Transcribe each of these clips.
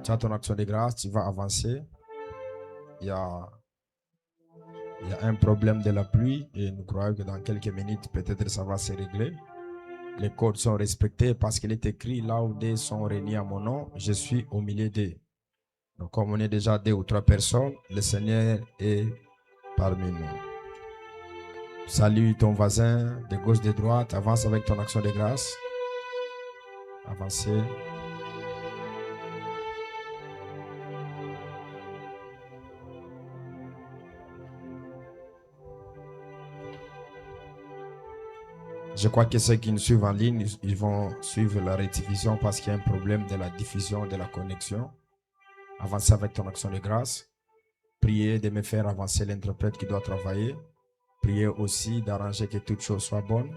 Tu as ton action de grâce, tu vas avancer. Il y a un problème de la pluie et nous croyons que dans quelques minutes, peut-être ça va se régler. Les codes sont respectés parce qu'il est écrit là où des sont réunis à mon nom, je suis au milieu d'eux. Donc comme on est déjà 2 ou 3 personnes, le Seigneur est parmi nous. Salue ton voisin de gauche, de droite, avance avec ton action de grâce. Avancez. Je crois que ceux qui nous suivent en ligne, ils vont suivre la rediffusion parce qu'il y a un problème de la diffusion de la connexion. Avancez avec ton action de grâce. Priez de me faire avancer l'interprète qui doit travailler. Priez aussi d'arranger que toutes choses soient bonnes.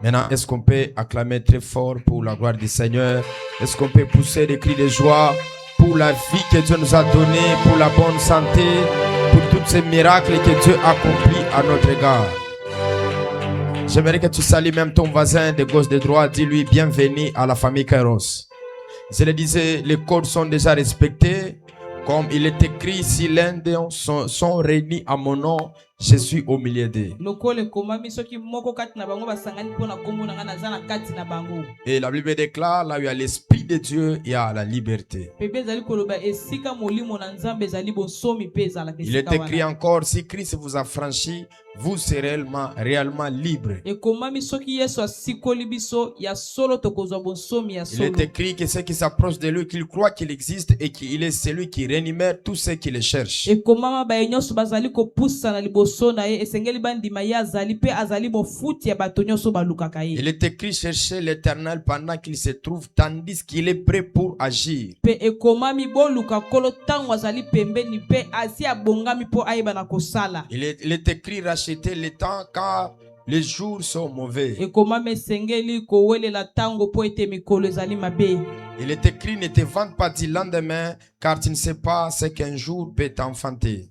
Maintenant, est-ce qu'on peut acclamer très fort pour la gloire du Seigneur? Est-ce qu'on peut pousser des cris de joie pour la vie que Dieu nous a donnée, pour la bonne santé, pour tous ces miracles que Dieu accomplit à notre égard? J'aimerais que tu salues même ton voisin de gauche, de droite. Dis-lui bienvenue à la famille Kairos. Je le disais, les codes sont déjà respectés. Comme il est écrit, si l'un d'eux sont réunis à mon nom, je suis au milieu d'eux. Et la Bible déclare, là où il y a l'Esprit de Dieu, il y a la liberté. Il est écrit encore, si Christ vous a franchi, vous serez réellement libre. Il est écrit que ceux qui s'approchent de lui, qu'ils croient qu'il existe et qu'il est celui qui rémunère tous ceux qui le cherchent. Il est écrit, chercher l'Éternel pendant qu'il se trouve, tandis qu'il est prêt pour agir. Il est écrit, racheter le temps car les jours sont mauvais. Il est écrit, ne te vante pas du lendemain, car tu ne sais pas ce qu'un jour peut t'enfanter.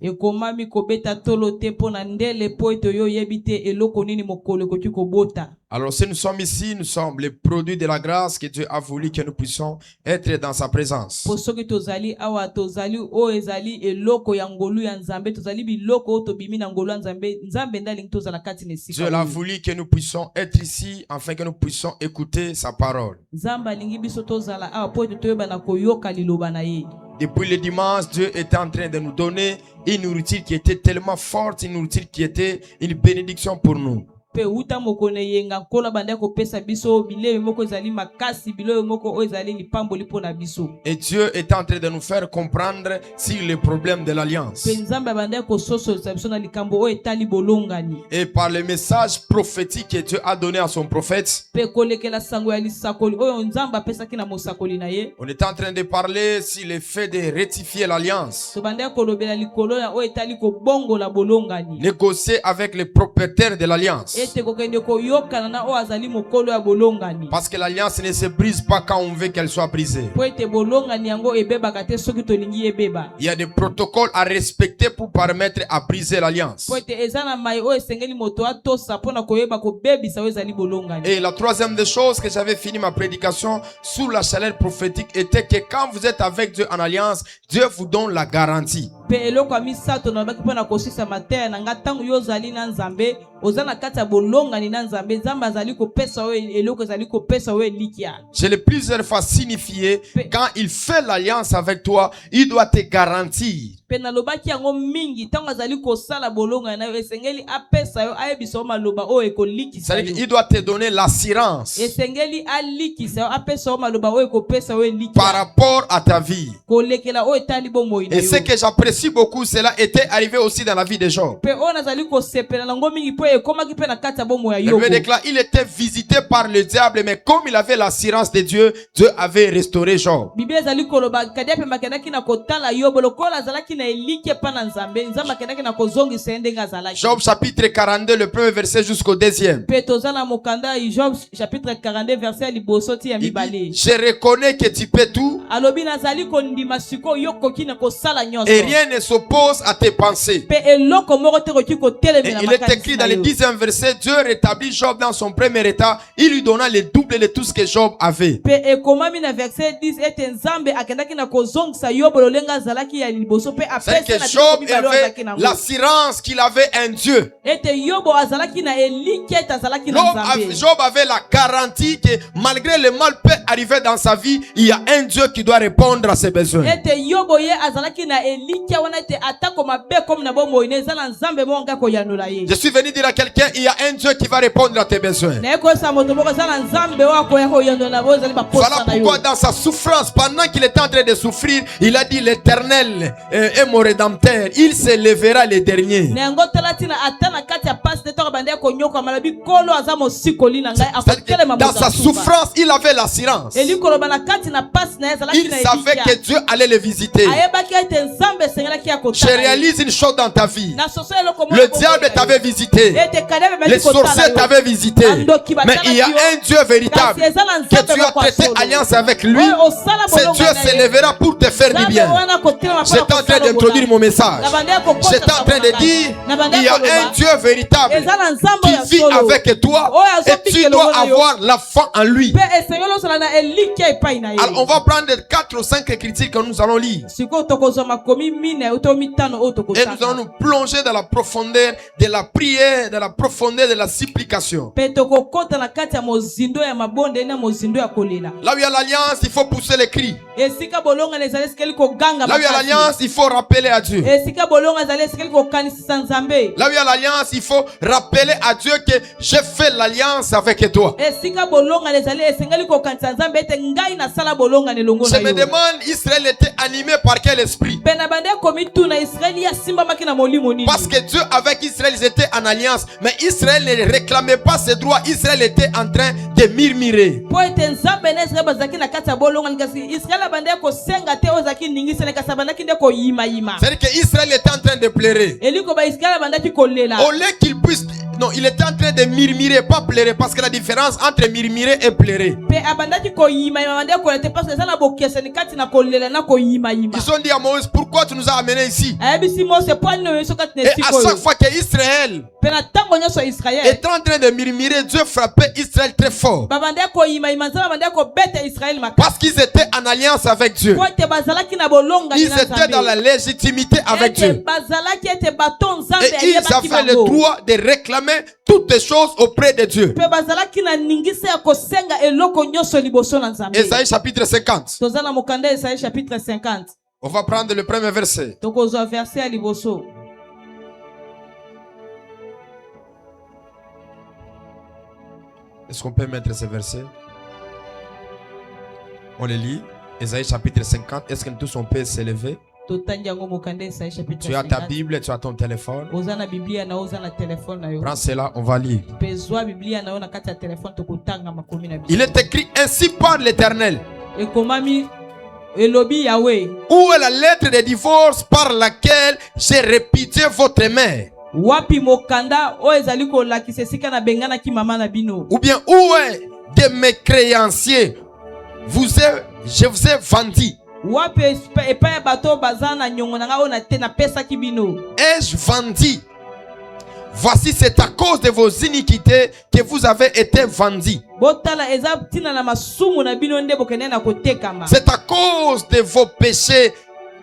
Alors si nous sommes ici, nous sommes les produits de la grâce que Dieu a voulu que nous puissions être dans sa présence. Dieu a voulu que nous puissions être ici afin que nous puissions écouter sa parole. Depuis le dimanche, Dieu était en train de nous donner une nourriture qui était tellement forte, une nourriture qui était une bénédiction pour nous. Et Dieu est en train de nous faire comprendre sur les problèmes de l'alliance. Et par le message prophétique que Dieu a donné à son prophète, on est en train de parler sur le fait de rectifier l'alliance. Négocier avec les propriétaires de l'alliance. Parce que l'alliance ne se brise pas quand on veut qu'elle soit brisée. Il y a des protocoles à respecter pour permettre à briser l'alliance. Et la troisième des choses que j'avais fini ma prédication sous la chaleur prophétique était que quand vous êtes avec Dieu en alliance, Dieu vous donne la garantie. Je l'ai plusieurs fois signifié, quand il fait l'alliance avec toi, il doit te garantir. Il doit te donner l'assurance par rapport à ta vie. Et ce que j'apprécie beaucoup, cela était arrivé aussi dans la vie de Job. Il était visité par le diable, mais comme il avait l'assurance de Dieu, Dieu avait restauré Job. Job chapitre 42, le premier verset jusqu'au deuxième. Je reconnais que tu peux tout Et rien ne s'oppose à tes pensées. Et il est écrit dans le 10e verset, Dieu rétablit Job dans son premier état. Il lui donna le double de tout ce que Job avait. C'est-à-dire que Job avait l'assurance qu'il avait un Dieu. Job avait la garantie que malgré le mal peut arriver dans sa vie, il y a un Dieu qui doit répondre à ses besoins. Je suis venu dire à quelqu'un, il y a un Dieu qui va répondre à tes besoins. Voilà pourquoi dans sa souffrance, pendant qu'il était en train de souffrir, il a dit l'Éternel est mon rédempteur, il se lèvera le dernier. Dans sa souffrance, il avait l'assurance. Il savait que Dieu allait le visiter. Je réalise une chose dans ta vie. Le diable t'avait visité. Les sorciers t'avaient visité. Mais il y a un Dieu véritable que tu as traité alliance avec lui. Ce Dieu se lèvera pour te faire du bien. J'étais en train d'introduire mon message. J'étais en train de dire, il y a un Dieu véritable qui vit avec toi et tu dois avoir la foi en lui. Alors on va prendre 4 ou 5 critiques que nous allons lire. Et nous allons nous plonger dans la profondeur de la prière, dans la profondeur de la supplication. Là où il y a l'alliance, il faut pousser les cris. Là où il y a l'alliance, il faut rappeler à Dieu. Là où il y a l'alliance, il faut rappeler à Dieu que j'ai fait l'alliance avec toi. Je me demande, Israël était animé par quel esprit? Parce que Dieu avec Israël, ils étaient en alliance. Mais Israël ne réclamait pas ses droits. Israël était en train de murmurer. C'est-à-dire qu'Israël était en train de pleurer. Au lieu qu'il puisse... Non, il était en train de murmurer, pas pleurer, parce que la différence entre murmurer et pleurer. Ils ont dit à Moïse, pourquoi tu nous as amenés ici? Et à chaque fois qu'Israël est en train de murmurer, Dieu frappait Israël très fort. Parce qu'ils étaient en alliance avec Dieu. Ils étaient dans la légitimité avec Dieu. Et ils avaient le droit de réclamer toutes les choses auprès de Dieu. Ésaïe chapitre 50. On va prendre le premier verset. Est-ce qu'on peut mettre ce verset? On les lit. Ésaïe chapitre 50. Est-ce que tous on peut s'élever? Tu as ta Bible, tu as ton téléphone. Prends cela, on va lire. Il est écrit ainsi par l'Éternel. Où est la lettre de divorce par laquelle j'ai répudié votre mère? Ou bien où est de mes créanciers? Je vous ai vendu. Ai-je vendu? Voici, c'est à cause de vos iniquités que vous avez été vendus. C'est à cause de vos péchés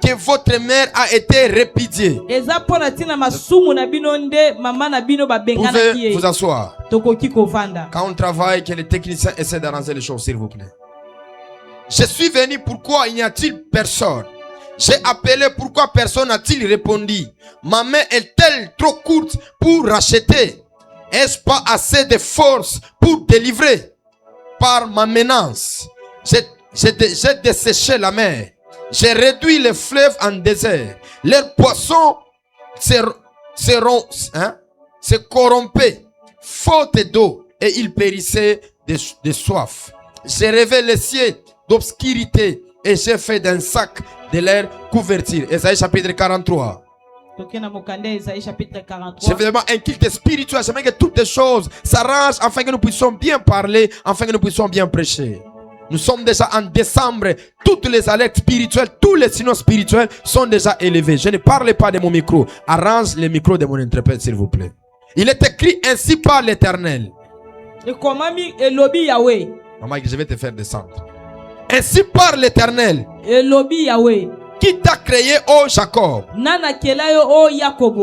que votre mère a été répudiée. Pouvez vous asseoir. Quand on travaille, que les techniciens essaient d'arranger les choses, s'il vous plaît. Je suis venu, pourquoi il n'y a-t-il personne? J'ai appelé, pourquoi personne n'a-t-il répondu? Ma main est-elle trop courte pour racheter? Est-ce pas assez de force pour délivrer? Par ma menace, j'ai desséché la mer. J'ai réduit les fleuves en désert. Leurs poissons se corrompaient, faute d'eau, et ils périssaient de soif. J'ai rêvé les cieux d'obscurité et j'ai fait d'un sac de leur couverture. Ésaïe chapitre 43. C'est vraiment un culte spirituel. J'aimerais que toutes les choses s'arrangent afin que nous puissions bien parler, afin que nous puissions bien prêcher. Nous sommes déjà en décembre. Toutes les alertes spirituelles, tous les signaux spirituels sont déjà élevés. Je ne parle pas de mon micro. Arrange le micro de mon interprète, s'il vous plaît. Il est écrit ainsi par l'Éternel. Maman, je vais te faire descendre. Ainsi par l'Éternel. Qui t'a créé, ô Jacob?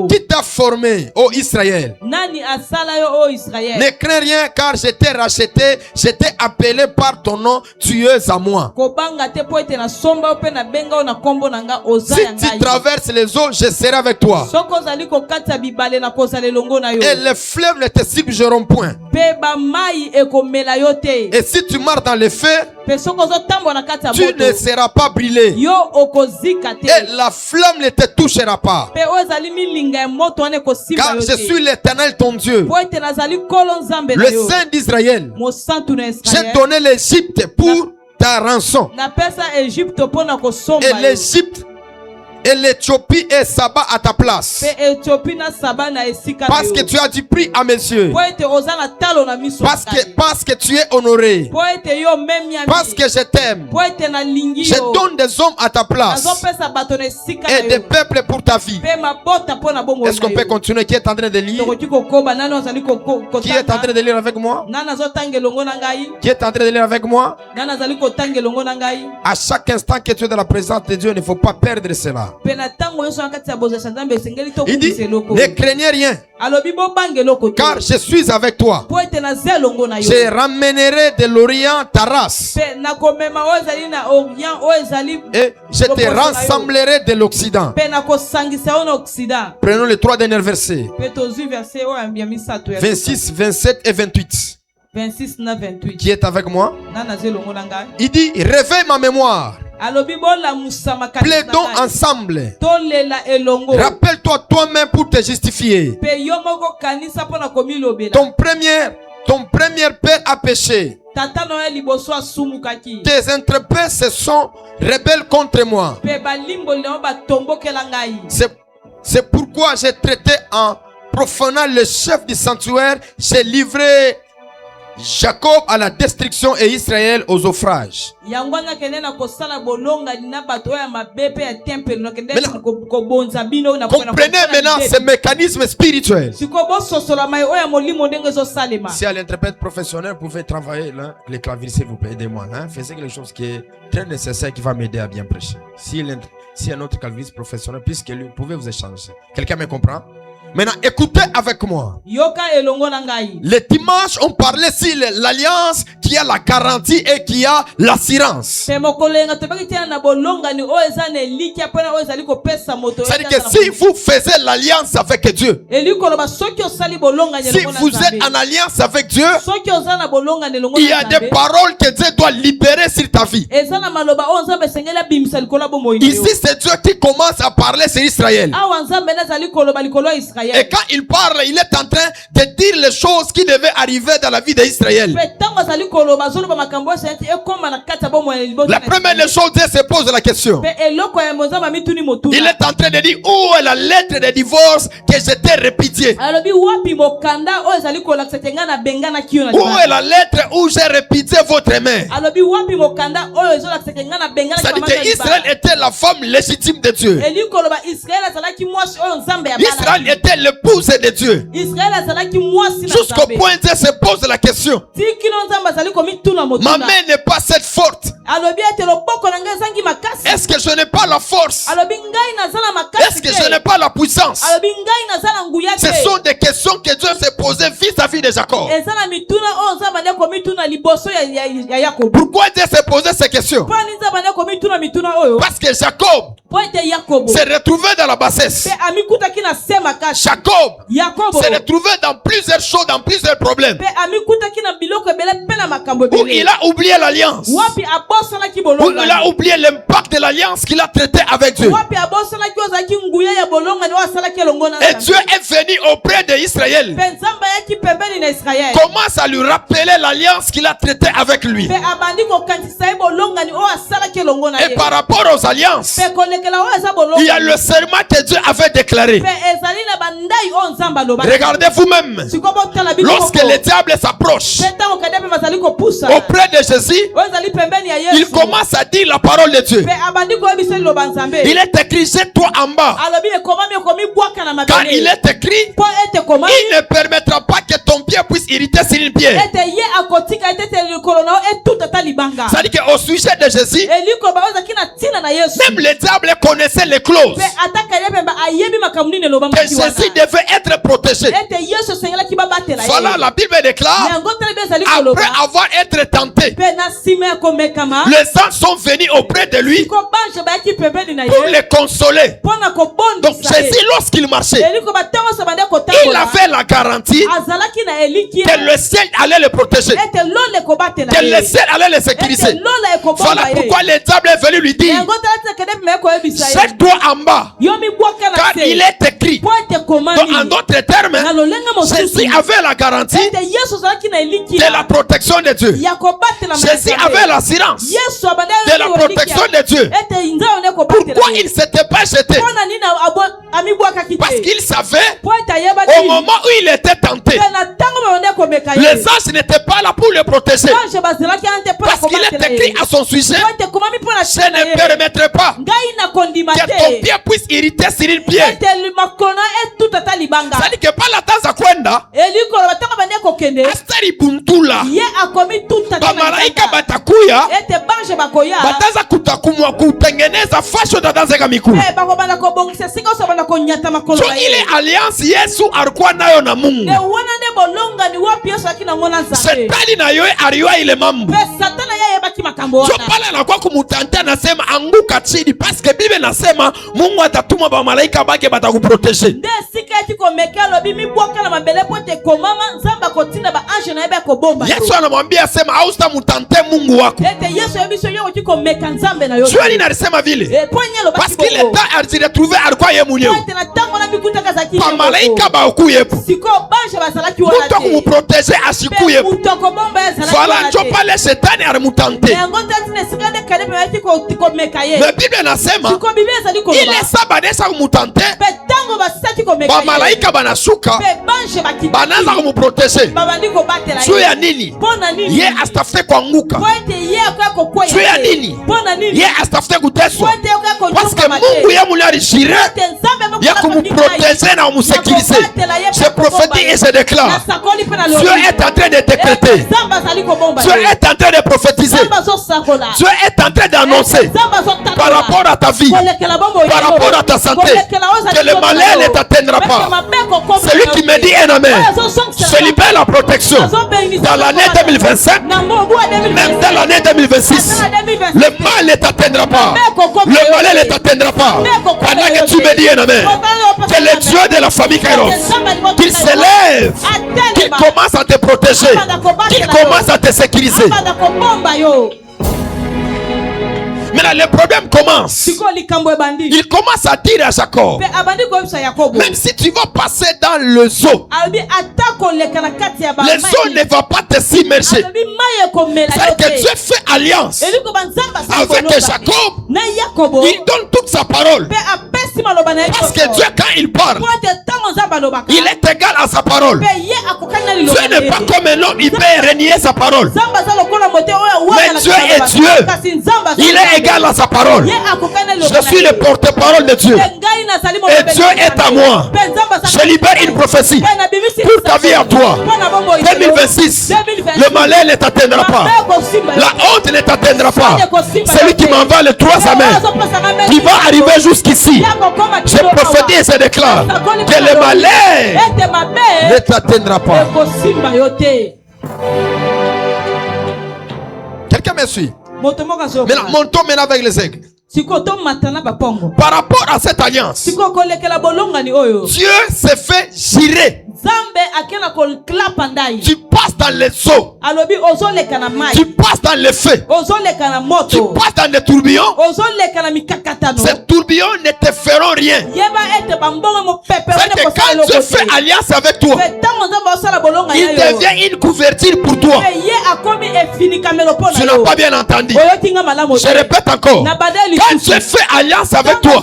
Qui t'a formé, ô Israël? Ne crains rien, car je t'ai racheté, je t'ai appelé par ton nom, tu es à moi. Si tu traverses les eaux, je serai avec toi. Et les fleuves ne te submergeront point. Et si tu marches dans les feux, tu ne seras pas brûlé. Et la flamme ne te touchera pas. Car je suis l'Éternel ton Dieu, le Saint d'Israël. J'ai donné l'Égypte pour ta rançon. Et l'Égypte et l'Éthiopie et Saba à ta place. Parce que tu as du prix à mes yeux. Parce que tu es honoré. Parce que je t'aime. Je donne des hommes à ta place. Et des peuples pour ta vie. Est-ce qu'on peut continuer? Qui est en train de lire? Qui est en train de lire avec moi? Qui est en train de lire avec moi? À chaque instant que tu es dans la présence de Dieu, il ne faut pas perdre cela. Il dit, ne craignez rien, car je suis avec toi. Je ramènerai de l'Orient ta race, et je te rassemblerai de l'Occident. Prenons les 3 derniers versets, 26, 27 et 28. Qui est avec moi? Il dit, réveille ma mémoire. Plaidons ensemble. Rappelle-toi toi-même pour te justifier. Ton premier père a péché. Tes interprètes se sont rebelles contre moi. C'est pourquoi j'ai traité en profanant le chef du sanctuaire. J'ai livré Jacob à la destruction et Israël aux naufrages. Comprenez maintenant ces mécanismes spirituels. Si à l'interprète professionnel, vous pouvez travailler là, les claviers, s'il vous plaît, aidez-moi. Faites quelque chose qui est très nécessaire, qui va m'aider à bien prêcher. Si un autre clavieriste professionnel, puisque lui, vous pouvez vous échanger. Quelqu'un me comprend? Maintenant, écoutez avec moi. Les dimanches, on parlait sur l'alliance qui a la garantie et qui a l'assurance. C'est-à-dire que si vous faites l'alliance avec Dieu, si vous êtes en alliance avec Dieu, il y a des paroles que Dieu doit libérer sur ta vie. Ici, c'est Dieu qui commence à parler sur Israël. Et quand il parle, il est en train de dire les choses qui devaient arriver dans la vie d'Israël. La première chose, Dieu se pose la question. Il est en train de dire, où est la lettre de divorce que je t'ai répudiée? Où est la lettre où j'ai répudié votre mère? C'est-à-dire qu'Israël était la femme légitime de Dieu. Israël était l'épouse de Dieu. Jusqu'au point Dieu se pose la question. Ma main n'est pas cette forte. Est-ce que je n'ai pas la force? Est-ce que je n'ai pas la puissance? Ce sont des questions que Dieu s'est posées vis-à-vis de Jacob. Pourquoi Dieu s'est posé ces questions? Parce que Jacob s'est retrouvé dans la bassesse. Jacob s'est retrouvé dans plusieurs choses, dans plusieurs problèmes. Où il a oublié l'alliance. Où il a oublié l'impact de l'alliance qu'il a traité avec Dieu. Et Dieu est venu auprès d'Israël. Commence à lui rappeler l'alliance qu'il a traité avec lui. Et par rapport aux alliances, il y a le serment que Dieu avait déclaré. Regardez vous-même. Lorsque le diable s'approche auprès de Jésus, il commence à dire la parole de Dieu. Il est écrit, jette-toi en bas. Car il est écrit, il ne permettra pas que ton pied puisse irriter sur une pierre. C'est-à-dire qu'au sujet de Jésus, même le diable connaissait les clauses que Jésus devait être protégé. Voilà, la Bible déclare, après avoir été tenté, les anges sont venus auprès de lui pour les consoler. Donc Jésus, lorsqu'il marchait, il avait la garantie que le ciel allait le protéger, que le ciel allait le sécuriser. Voilà pourquoi le diable est venu lui dire, jette-toi en bas, car il est écrit. Donc en d'autres termes, Jésus avait la garantie de la protection de Dieu. Jésus avait l'assurance de la protection de Dieu. Pourquoi il ne s'était pas jeté? Parce qu'il savait au moment où il était tenté, les anges n'étaient pas là pour le protéger. Parce qu'il est écrit à son sujet, je ne permettrai pas que ton pied puisse irriter sur une pierre. C'est-à-dire que pas la tasse à kwenda astari buntula bamalaika batakuya bataza kutakumwa kutengeneza fasho dadaza miku. So ile alliance Yesu alikuwa nayo na Mungu. Shetani na yoye aliwa ile mambo. So pale anakuwa kumutante anasema anguka chini, paske Biblia nasema Mungu atatuma bamalaika bake batakuproteger. Yesu anamwambia sema hausta mutante Mungu wako. Jua nini alisema vile? Parce qu'il est retrouvé alikuwa yeye mwenyewe. Malaika bakuyepo. Muto kumuproteger ashikuyepo. Voilà, ndio pale shetani alimutante. Mais Biblia nasema ile sabadesha kumutante. Malaika banashuka banaanza kumuproteger. Juu ya nini? Ye astafute kuanguka. Juu ya nini? Ye astafute kuteswa. Parce que Mungu ye muli alishire ya kumuproteger na kumusekirize. Je prophétise et je déclare, Dieu est en train de décréter, Dieu est en train de prophétiser, Dieu est en train d'annoncer par rapport à ta vie, par rapport à ta santé, que le malheur ne t'atteindra pas. Celui qui me dit un amen, je libère la protection dans l'année 2025, même dans l'année 2026. Le mal ne t'atteindra pas, le malheur ne t'atteindra pas. Pendant que tu me dis un amen, que le Dieu de la famille Kairos, qu'il s'élève, qu'il commence à te protéger, qu'il commence à te sécuriser. Mais là, le problème commence. Il commence à dire à Jacob, même si tu vas passer dans le zoo, le zoo ne va pas te submerger. C'est que Dieu fait alliance avec Jacob. Il donne toute sa parole. Parce que Dieu, quand il parle, il est égal à sa parole. Dieu n'est pas comme un homme, il peut renier sa parole. Mais Dieu est Dieu. Il est égal à sa parole. Je suis le porte-parole de Dieu. Et Dieu est à moi. Je libère une prophétie pour ta vie à toi. 2026, le malheur ne t'atteindra pas. La honte ne t'atteindra pas. Celui qui m'envoie les trois amens, qui va arriver jusqu'ici, je prophétise et je déclare que le malheur ne t'atteindra pas. Quelqu'un me suit? Maintenant, montons maintenant avec les aigles. Par rapport à cette alliance, Dieu s'est fait girer. Tu passes dans les eaux, tu passes dans le feu, tu passes dans les tourbillons. Ces tourbillons ne te feront rien. C'est que quand Dieu fait alliance avec toi, il devient une couverture pour toi. Tu n'as pas bien entendu. Je répète encore. Quand Dieu fait alliance avec toi,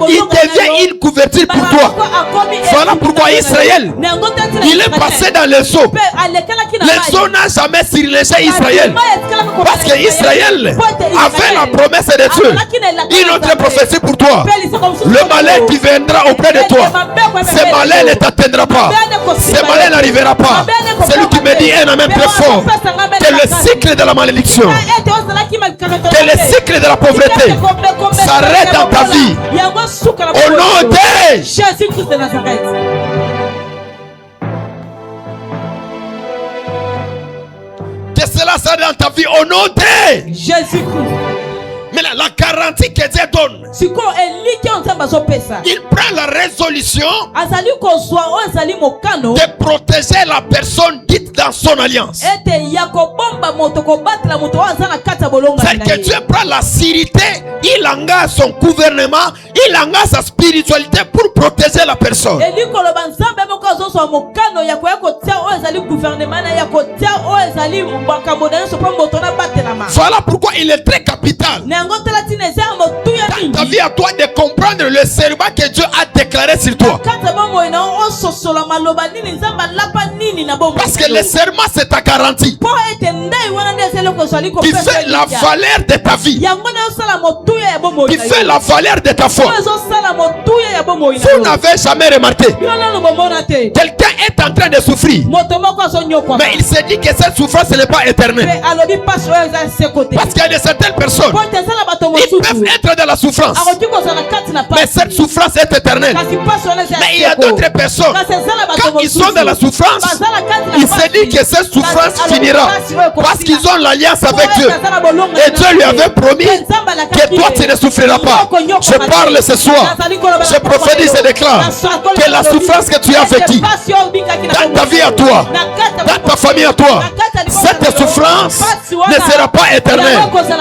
il devient une couverture pour toi. Voilà pourquoi Israël, il est passé dans les eaux. Les eaux n'ont jamais silencé Israël. Parce que Israël avait la promesse de Dieu. Une autre prophétie pour toi. Le malheur qui viendra auprès de toi, ce malheur ne t'atteindra pas. Ce malheur n'arrivera pas. Celui qui me dit un amen très fort, que le cycle de la malédiction, que le cycle de la pauvreté s'arrête dans ta vie. Au nom de Jésus-Christ de Nazareth. Que cela s'arrête dans ta vie au nom de Jésus-Christ. Mais la garantie que Dieu donne, il prend la résolution de protéger la personne dite dans son alliance. C'est que Dieu prend la sécurité, il engage son gouvernement, il engage sa spiritualité pour protéger la personne. Voilà pourquoi il est très capital dans ta vie à toi de comprendre le serment que Dieu a déclaré sur toi. Parce que le serment c'est ta garantie qui fait la valeur de ta vie, qui fait la valeur de ta foi. Vous n'avez jamais remarqué, quelqu'un est en train de souffrir, mais il se dit que cette souffrance n'est pas éternelle. Parce qu'il y a de certaines personnes, ils peuvent être dans la souffrance, mais cette souffrance est éternelle. Mais il y a d'autres personnes, quand ils sont dans la souffrance, ils se disent que cette souffrance finira parce qu'ils ont l'alliance avec Dieu. Et Dieu lui avait promis que toi tu ne souffriras pas. Je parle ce soir, je prophétise et déclare que la souffrance que tu as vécue dans ta vie à toi, dans ta famille à toi, cette souffrance ne sera pas éternelle.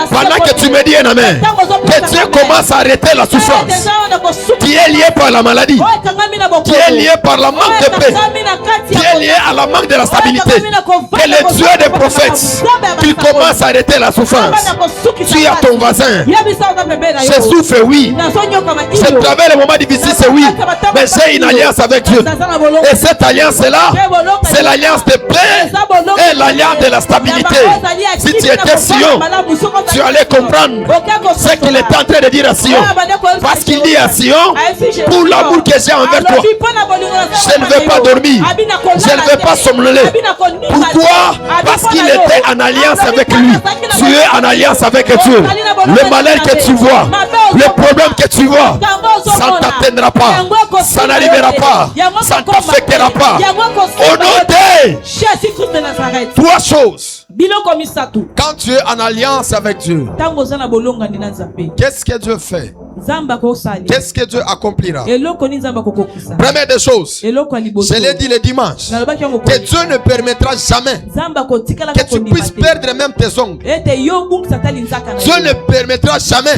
Pendant que tu me dis un amen, que Dieu commence à arrêter la souffrance qui est liée par la maladie, qui est liée par la manque de paix, qui est liée à la manque de la stabilité. Que le Dieu des prophètes, qu'il commence à arrêter la souffrance. Tu as ton voisin, je souffre, oui. Je traverse les moments difficiles, c'est oui. Mais j'ai une alliance avec Dieu. Et cette alliance-là, c'est l'alliance de paix et l'alliance de la stabilité. Si tu étais Sion, tu allais comprendre ce qu'il est en train de dire à Sion. Parce qu'il dit à Sion, pour l'amour que j'ai envers toi, je ne vais pas dormir, je ne vais pas somnoler. Pourquoi? Parce qu'il était en alliance avec lui. Tu es en alliance avec Dieu. Le malheur que tu vois, le problème que tu vois, ça ne t'atteindra pas, ça n'arrivera pas, ça ne t'affectera pas. Au nom de Jésus-Christ de Nazareth. Trois choses. Quand tu es en alliance avec Dieu, qu'est-ce que Dieu fait? Qu'est-ce que Dieu accomplira? Première des choses, je l'ai dit le dimanche, que Dieu ne permettra jamais que tu puisses perdre même tes ongles. Dieu ne permettra jamais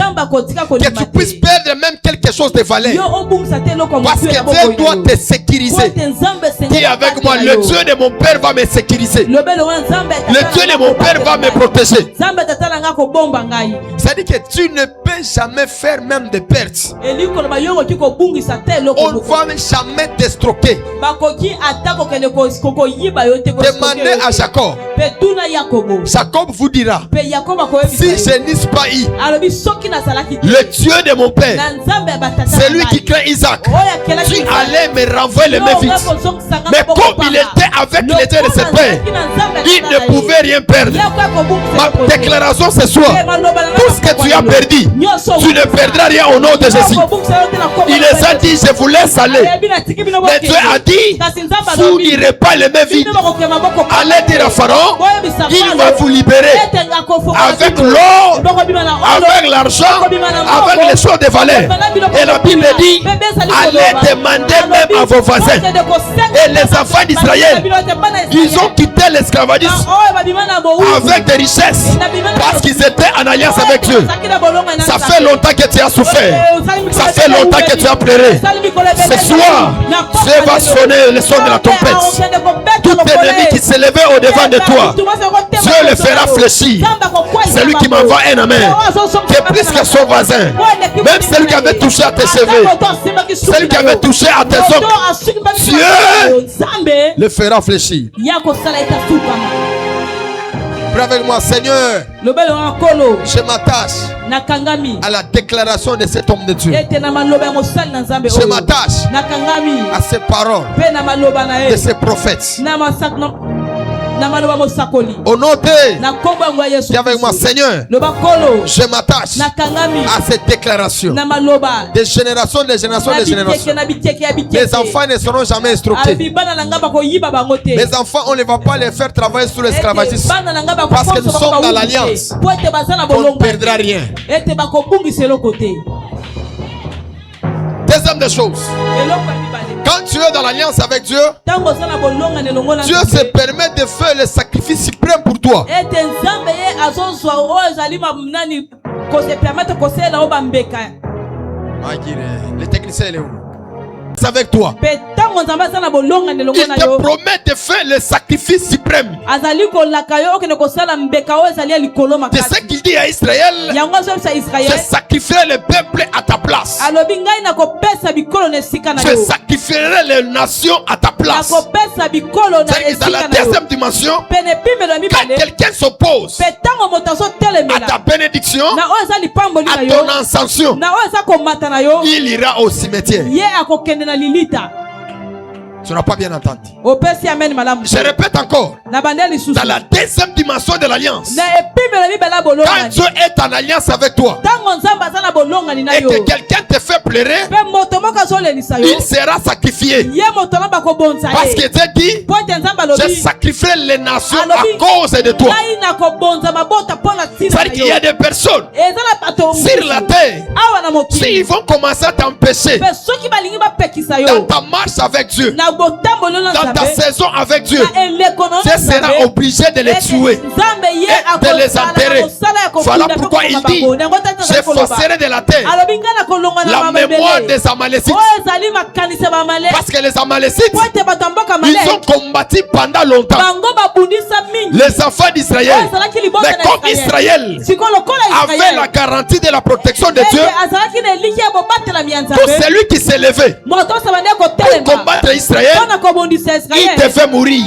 que tu puisses perdre même quelque chose de valeur. Parce que Dieu doit te sécuriser. Dis avec moi, le Dieu de mon Père va me sécuriser. Le Dieu de mon Père va me protéger. C'est-à-dire que tu ne peux jamais faire même des pertes. On ne va jamais t'estroquer. Demandez à Jacob. Jacob vous dira, si je n'eusse pas eu le Dieu de mon Père, c'est lui qui crée Isaac, tu allais me renvoyer les mains vides. Mais comme il était avec les dieux de ses pères, il ne pouvait rien perdre. Ma déclaration ce soir, tout ce que tu as perdu, tu ne perdras rien au nom de Jésus. Il les a dit, je vous laisse aller. Mais Dieu a dit, vous n'irez pas les mains vides. Allez dire à Pharaon, il va vous libérer avec l'or, avec l'argent, avec les choses de valeur. Et la Bible dit, allez demander même à vos voisins. Et les enfants d'Israël, ils ont quitté l'esclavagisme avec des richesses parce qu'ils étaient en alliance avec Dieu. Ça fait longtemps que tu as souffert. faire. Ça fait longtemps que tu as pleuré. Ce soir, Dieu va sonner le son de la trompette. Tout ennemi qui s'est levé au-devant de toi, Dieu le fera fléchir. Celui qui m'envoie un amen, qui est plus que son voisin, même celui qui avait touché à tes cheveux, celui qui avait touché à tes ongles, Dieu le fera fléchir. Prie avec moi, Seigneur, je m'attache à la déclaration de cet homme de Dieu. Je m'attache à ces paroles de ces prophètes. Au nom de, dis avec moi, Seigneur, je m'attache à cette déclaration. Des générations, des générations, des générations. Les enfants ne seront jamais instructés. Les enfants, on ne va pas les faire travailler sous l'esclavagisme. Parce que nous sommes dans l'alliance. On ne perdra rien. Deuxième des choses. Quand tu es dans l'alliance avec Dieu, Dieu se permet de faire le sacrifice suprême pour toi. Le technicien est où? Avec toi. Il te promet de faire le sacrifice suprême. C'est ce qu'il dit à Israël. Je sacrifierai le peuple à ta place. Je sacrifierai les nations à ta place. C'est dans la deuxième dimension. Quand quelqu'un s'oppose à ta bénédiction, à ton ascension, il ira au cimetière. Tu n'as pas bien entendu. Je répète encore. Dans la deuxième dimension de l'alliance, quand Dieu est en alliance avec toi et que quelqu'un te fait pleurer, il sera sacrifié. Parce que Dieu dit, je sacrifierai les nations à cause de toi. C'est-à-dire qu'il y a des personnes sur la terre, s'ils vont commencer à t'empêcher dans ta marche avec Dieu, dans ta saison avec Dieu, Dieu sera obligé de les tuer et de les enterrer. Voilà pourquoi il dit, je fausserai de la terre la mémoire des Amalécites. Parce que les Amalécites, ils ont combattu pendant longtemps les enfants d'Israël. Mais comme Israël avait la garantie de la protection de Dieu, tout celui qui s'est levé pour combattre Israël, il devait mourir.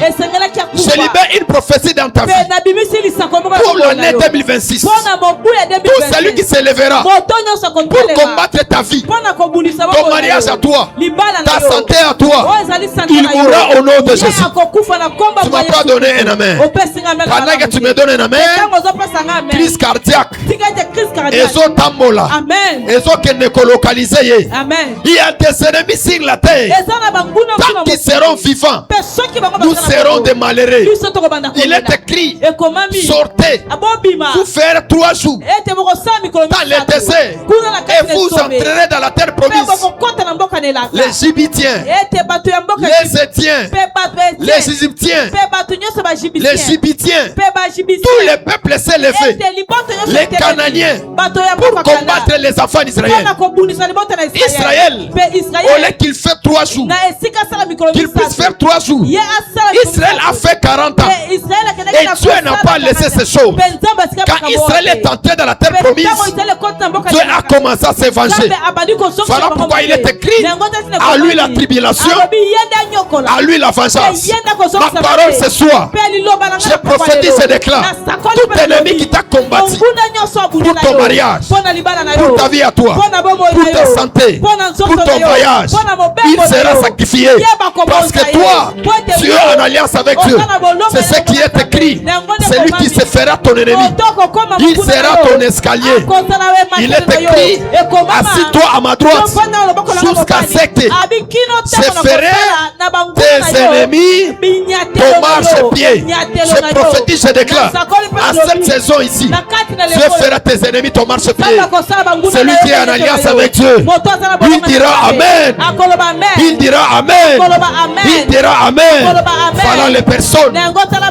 Je libère une prophétie dans ta vie pour l'année 2026. Tout celui qui se lèvera pour combattre ta vie, ton mariage à toi, ta santé à toi, il mourra au nom de Jésus. Tu ne m'as pas donné un amen. Pendant que tu me donnes un amen, crise cardiaque, ezo tambola, ezo kene localisé. Il y a des ennemis sur la terre. Tant qu'ils seront vivants, nous serons des malheureux. Il est écrit, sortez pour faire 3 jours dans le désert et vous entrerez dans la terre promise. Les Égyptiens, les Étiens, les Égyptiens, les Égyptiens, tous les peuples s'est levé, les Canaaniens, pour combattre les enfants d'Israël. Israël, au lieu qu'il fait 3 jours, qu'il puisse faire 3 jours, Israël a fait 40 ans et Dieu n'a pas laissé ces choses. Quand Israël est entré dans la terre promise, Dieu a commencé à se venger. Voilà pourquoi il est écrit, à lui la tribulation, à lui la vengeance. Ma parole ce soir, je prophétise et déclare, tout ennemi qui t'a combattu pour ton mariage, pour ta vie à toi, pour ta santé, pour ton voyage, il sera sacrifié. Parce que toi, tu es en alliance avec Dieu. C'est ce qui est écrit. Celui qui se fera ton ennemi, il sera ton escalier. Il est écrit, assis-toi à ma droite jusqu'à ce que je ferai tes ennemis ton marche pied. Je prophétise, je déclare. À cette saison ici, Dieu fera tes ennemis ton marche pied. Celui qui est en alliance avec Dieu, il dira Amen. Il dira Amen. Il dira Amen. Voilà les personnes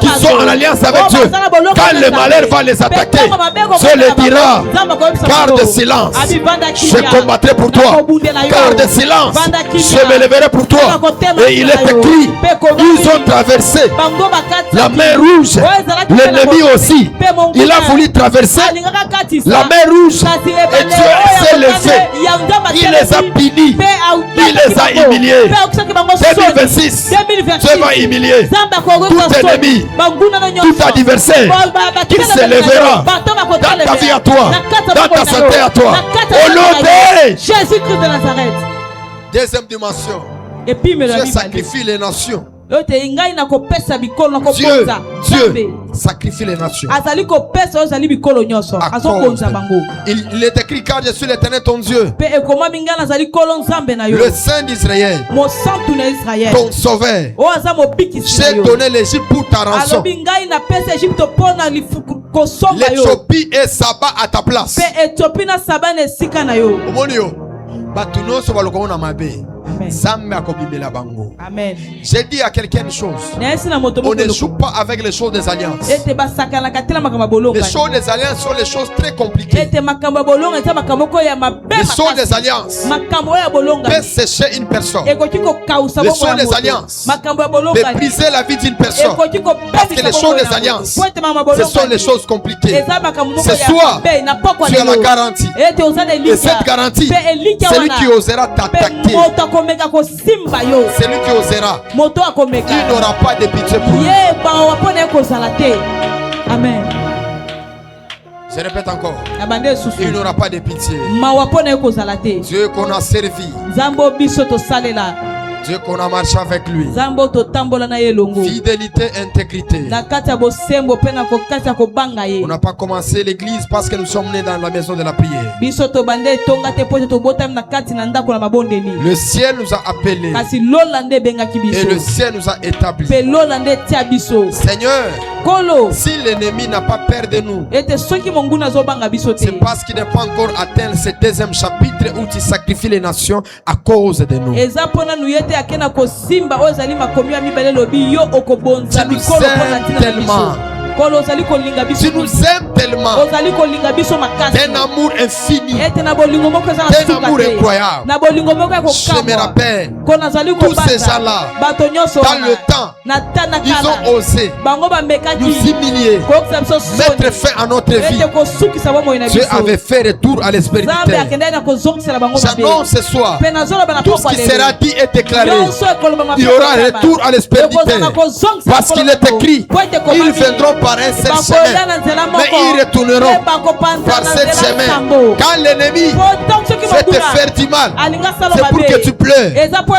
qui sont en alliance avec Dieu. Quand le malheur va les attaquer, Dieu les dira, garde silence, je combattrai pour toi. Garde silence, je me lèverai pour toi. Et il est écrit, ils ont traversé la mer rouge. L'ennemi aussi, il a voulu traverser la mer rouge. Et Dieu s'est levé. Il les a punis. Il les a humiliés. 2026, Dieu va humilier tout ennemi, tout adversaire qui se lèvera dans ta vie à toi, dans ta santé à toi. Au nom de Jésus-Christ de Nazareth. Deuxième dimension, Dieu sacrifie les nations. Dieu sacrifie les nations. Il est écrit, car je suis l'Éternel ton Dieu, le Saint d'Israël, ton sauveur. J'ai donné l'Égypte pour ta rançon, l'Éthiopie et Saba à ta place. Amen. J'ai dit à quelqu'un une chose. On ne joue pas avec les choses des alliances. Les choses des alliances sont les choses très compliquées. Les choses des alliances peuvent sécher une personne. Les choses des alliances peuvent briser la vie d'une personne. Parce que les choses des alliances, ce sont les choses compliquées. Ce soir, tu as la garantie. Et cette garantie, celui qui osera t'attaquer, celui qui osera, il n'aura pas de pitié pour lui. Amen. Je répète encore, il n'aura pas de pitié. Dieu qu'on a servi, Dieu qu'on a marché avec lui, fidélité, intégrité. On n'a pas commencé l'église parce que nous sommes nés dans la maison de la prière. Le ciel nous a appelés et le ciel nous a établis. Seigneur, si l'ennemi n'a pas peur de nous, c'est parce qu'il n'a pas encore atteint ce deuxième chapitre où tu sacrifies les nations à cause de nous. Tu nous aimes tellement. Tu nous aimes tellement, d'un amour infini, d'un amour incroyable. Je me rappelle, tous ces gens-là, dans le temps, ils ont osé nous humilier, mettre fin à notre vie. Dieu avait fait retour à l'esprit. J'annonce ce soir, tout ce qui sera dit et déclaré, il y aura retour à l'esprit. Parce qu'il est écrit, ils viendront par un seul chemin, mais ils retourneront par ce chemin. Quand l'ennemi veut te faire du mal, c'est pour que tu pleures,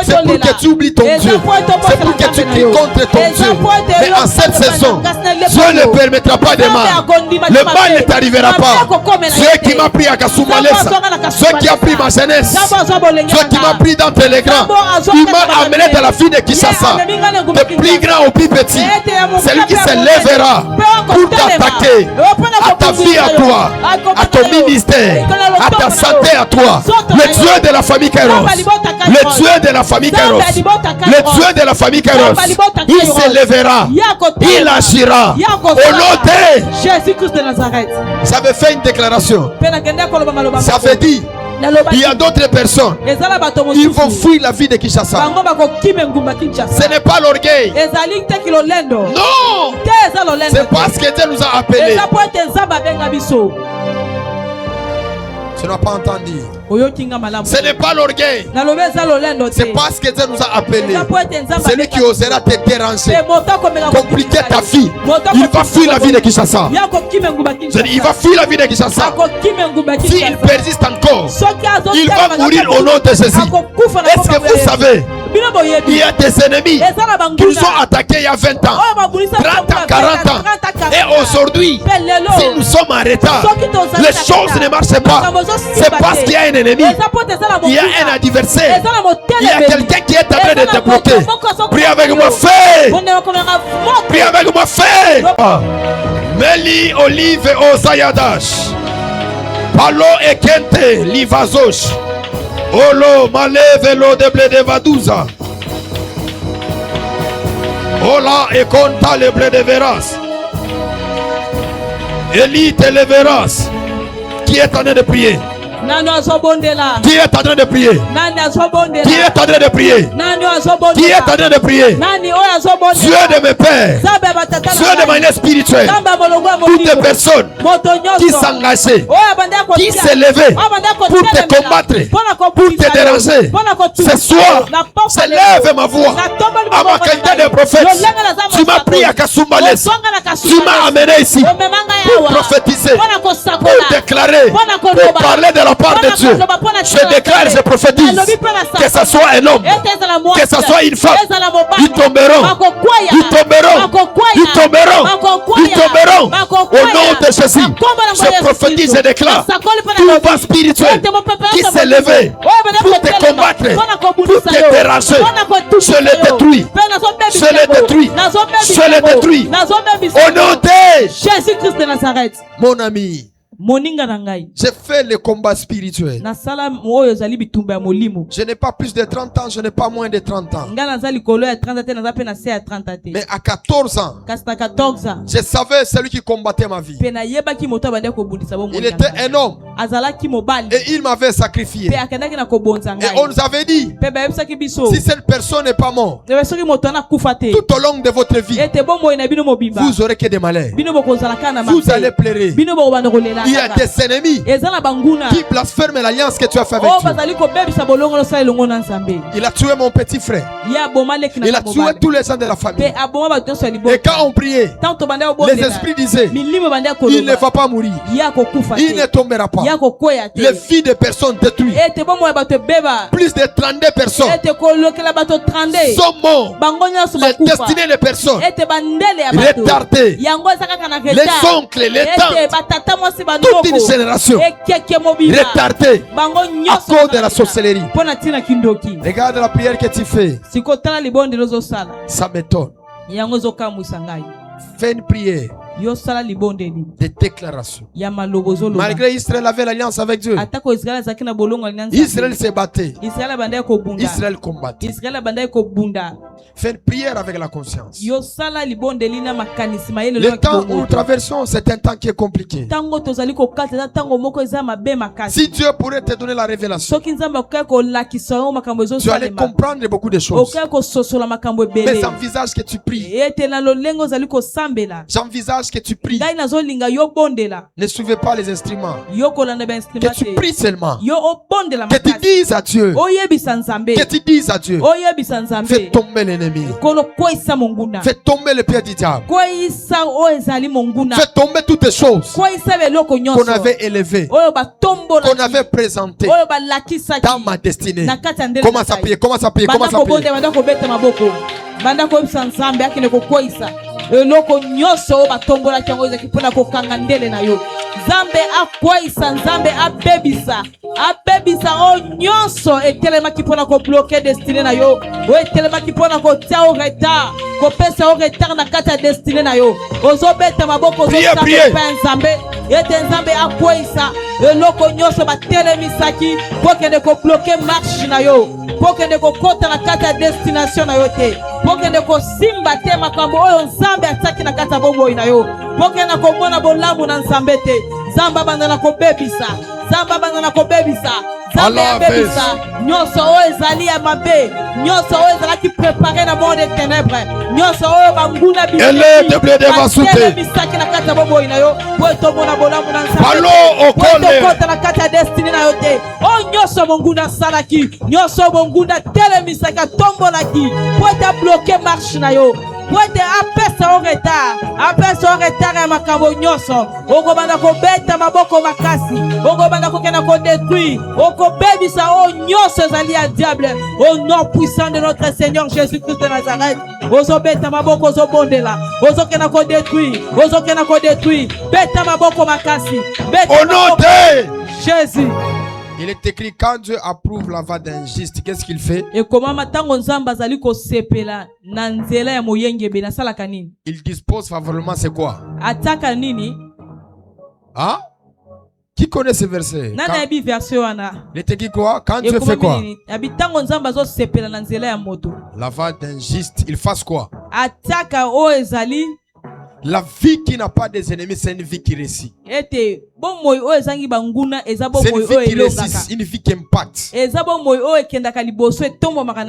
c'est pour que tu oublies ton Dieu, c'est pour que tu cries contre ton Dieu. Mais en cette saison, Dieu ne permettra pas de mal. Le mal ne t'arrivera pas. Dieu qui m'a pris à Kasoumalesa, Dieu qui a pris ma jeunesse, Dieu qui m'a pris dans Télégram, il m'a amené dans la vie de Kinshasa, de plus grand au plus petit. C'est lui qui se lèvera pour t'attaquer à ta vie, à toi, à ton ministère, à ta santé, à toi. Le Dieu de la famille Kairos, le Dieu de la famille Kairos, le Dieu de la famille Kairos, il se lèvera, il agira au nom de Jésus-Christ de Nazareth. J'avais fait une déclaration. Ça veut dire, il y a d'autres personnes, ils vont fuir la vie de Kinshasa. Ce n'est pas l'orgueil. Non, c'est parce que Dieu nous a appelés. Tu n'as pas entendu. Ce n'est pas l'orgueil. C'est parce que Dieu nous a appelés. Celui qui osera te déranger, compliquer ta vie, il va fuir la vie de Kinshasa. Il va fuir la vie de Kinshasa. S'il persiste encore, il va mourir au nom de Jésus. Est-ce que vous savez, il y a des ennemis qui nous ont attaqués il y a 20 ans, 30 ans, 40 ans, et aujourd'hui, si nous sommes en retard, les choses ne marchent pas. C'est parce qu'il y a un ennemi, il y a un adversaire, il y a quelqu'un qui est en train de te bloquer. Prie avec moi, fais. Prie avec moi, fais. Meli olive osayadash. Palo ekente livazosh. Olo maleve lo de blé de vadouza. Ola et conta le blé de veras. Élite le veras. Qui est en train de prier? Qui est en train de prier? Qui est en train de prier? Qui est en train de prier? Dieu de mes pères, Dieu de manière spirituelle, toutes les personnes qui s'engageaient, qui s'élevaient pour te combattre, pour te déranger, ce soir, s'élève ma voix à ma qualité de prophète. Tu m'as pris à Kasumbalès, tu m'as amené ici pour prophétiser, pour déclarer, pour parler de la part de Dieu. Je déclare, je prophétise que ce soit un homme, que ce soit une femme, ils tomberont, ils tomberont, ils tomberont, ils tomberont au nom de Jésus. Je prophétise, je déclare tout bas spirituel qui s'est levé pour te combattre, pour te déranger, je le détruis, je le détruis, je le détruis au nom de Jésus-Christ de Nazareth. Mon ami, Moninga nangai. j'ai fait le combat spirituel. Na sala moyo zali bitumba molimo. Je n'ai pas plus de 30 ans, je n'ai pas moins de 30 ans. Ngana zali kolo ya 30 te na zape na se ya 30 te. Mais à 14 ans, Kasta 14 ans. je savais celui qui combattait ma vie. Pena yeba ki moto bande ko bundisa bo. Il était un homme Azala ki mobali. et il m'avait sacrifié. Pe akendaki na ko bonza ngai. Et on nous avait dit, Pe ba yebisa ki biso. si cette personne n'est pas morte, Te beso ki moto na kufa te. tout au long de votre vie, Ete bombo ina bino mobimba. vous aurez que des malheurs. Bino bo kozala kana ma. Vous allez pleurer. Bino bo bande kolela. Il y a des ennemis Ezala banguna. qui blasphèment l'alliance que tu as fait avec Oh Dieu. bazali ko bebisa bolongo no sa elongo na nzambe. Il a tué mon petit frère. Ya boma leki na. Il a tué tous les gens de la famille. Pe aboma ba toso libo. Et quand on priait, Tant to bande obonde. les esprits disaient, Milimo bande ko. il ne va pas mourir. Ya ko kufa te. Il ne tombera pas. Ya ko koya te. Les filles de personnes détruites, Ete bomo ya bato beba. plus de 32 personnes Ete ko lokela bato 32. sont morts. Bango nyoso Les bakufa. destinées des personnes Ete bandele ya bato. retardées. Yango saka kana retard. Les oncles, les tantes, Ete batata mwasi bandoko. toute une génération Ekeke mobila. retardée Bango à nyoso. cause de la sorcellerie. Pona tina kindoki. Regarde la prière que tu fais. Sikotala libonde lozo sala. Ça m'étonne. Yango zo kamwisa ngai. Fais une prière Yo sala libonde ni. de déclaration. Ya malobozo lo. Malgré Israël avait l'alliance avec Dieu, Atako Israël zakina bolongo linanza. Israël se battait. Israël bandai ko bunda. Israël combattait. Israël bandai ko bunda. Fais une prière avec la conscience. Yo sala libonde lina makanisi mayele Le temps où nous traversons, c'est un temps qui est compliqué. Tango tozali ko kata tango moko eza mabe makasi. Si Dieu pourrait te donner la révélation, Soki nzambe okoki kolakisa yo makambo ezo tu allais salema. comprendre beaucoup de choses. Okoki kososola makambo Mais ebele. j'envisage que tu pries. Ete na lolengo ozali kosambela. J'envisage que tu pries. Ngai nazolinga yo bondela. Ne suivez pas les instruments. Yo kolanda ba Que instrument tu te. pries seulement. Yo obondela Que tu makasi. dises à Dieu. Oyebisa nzambe. Que tu dises à Dieu. Oyebisa Fais nzambe. tomber l'ennemi. Kolo koisa monguna. Fais tomber le pied du diable. Koisa o ezali monguna. Fais tomber toutes les choses Koisa beloko nyonso. qu'on avait élevées, Oyo batombola. qu'on avait présentées Oyo balakisaki. dans ma destinée. Na kati ya ndele Commence na à ngai. prier, commence à prier, Banda commence à prier. kobonde, banda kobeta maboko. Banda koyebisa nzambe akende kokweyisa eloko nyonso oyo batombolaki yango ezalaki mpona kokanga ndele na yo. Nzambe akweyisa, nzambe abebisa oyo nyonso etelemaki mpona kobloke destine na yo, oyo etelemaki mpona kotia o retard, kopesa o retard na kati ya destine na yo. Ozobeta maboko, ozosamba mpe nzambe ete nzambe akweyisa eloko nyonso batelemisaki mpo kende kobloke marche na yo, mpo kende kokota na kati ya destination na yo te, mpo kende kosimba te makambo oyo nzambe atiaki na kati ya bomoi na yo, mpo kende komona bolamu na nzambe te. Nzambe abanda na kobebisa, nzambe abanda na kobebisa, nzambe abebisa nyonso oyo ezali ya mabe, nyonso oyo ezalaki prepare na monde de ténèbres, nyonso oyo banguna bisaki na kati ya bomoi na yo, po etomona bolamu na nzambe po etokota na kati ya destine na yo te. Oyo nyonso monguna asalaki, nyonso monguna telemisaki atombolaki po ete abloke marche na yo, poete apesa o retard ya makambo nyonso okobanda kobeta maboko makasi okobanda kokenda kodétruire okobebisa o nyonso ezali ya diable au nom puissant de notre Seigneur Jésus-Christ de Nazareth ozobeta maboko ozobondela ozokenda kodétruire beta maboko makasi au nom de Jésus. Il est écrit quand Dieu approuve la voie d'un juste, qu'est-ce qu'il fait? Il dispose favorablement, c'est quoi? Hein? Qui connaît ce verset? Il est écrit quoi? Quand Dieu fait quoi? La voie d'un juste, il fasse quoi? La vie qui n'a pas des ennemis, c'est une vie qui réussit. C'est une vie qui réussit, une vie qui impacte.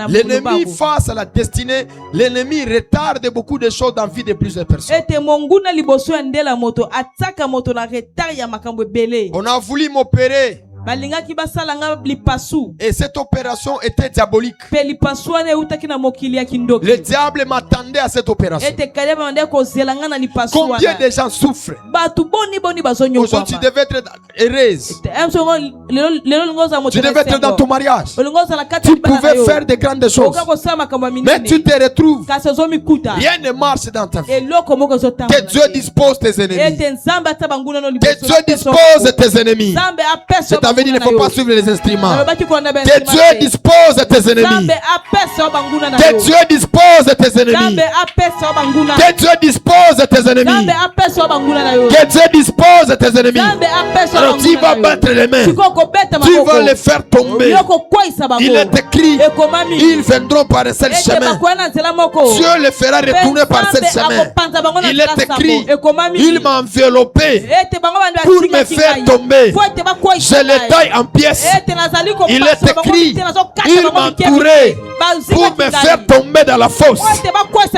L'ennemi face à la destinée, l'ennemi retarde beaucoup de choses dans la vie de plusieurs personnes. On a voulu m'opérer. Et cette opération était diabolique. Le diable m'attendait à cette opération. Combien de gens souffrent? Aujourd'hui, tu devais être heureuse. Tu devais être dans ton mariage. Tu pouvais faire de grandes choses. Mais tu te retrouves. Rien ne marche dans ta vie. Que Dieu dispose tes ennemis. Que Dieu dispose tes ennemis. Ça veut dire qu'il ne faut pas suivre les instruments. Que Dieu dispose tes ennemis. Que Dieu dispose tes ennemis. Que Dieu dispose tes ennemis. Que Dieu dispose tes ennemis. Alors tu vas battre les mains. Tu vas les faire tomber. Il est écrit, ils viendront par un seul chemin. Dieu les fera retourner par ce chemin. Il est écrit, il m'a enveloppé pour me faire tomber. Je les taille en pièces. Il est écrit, il m'a entouré pour me faire tomber dans la fosse.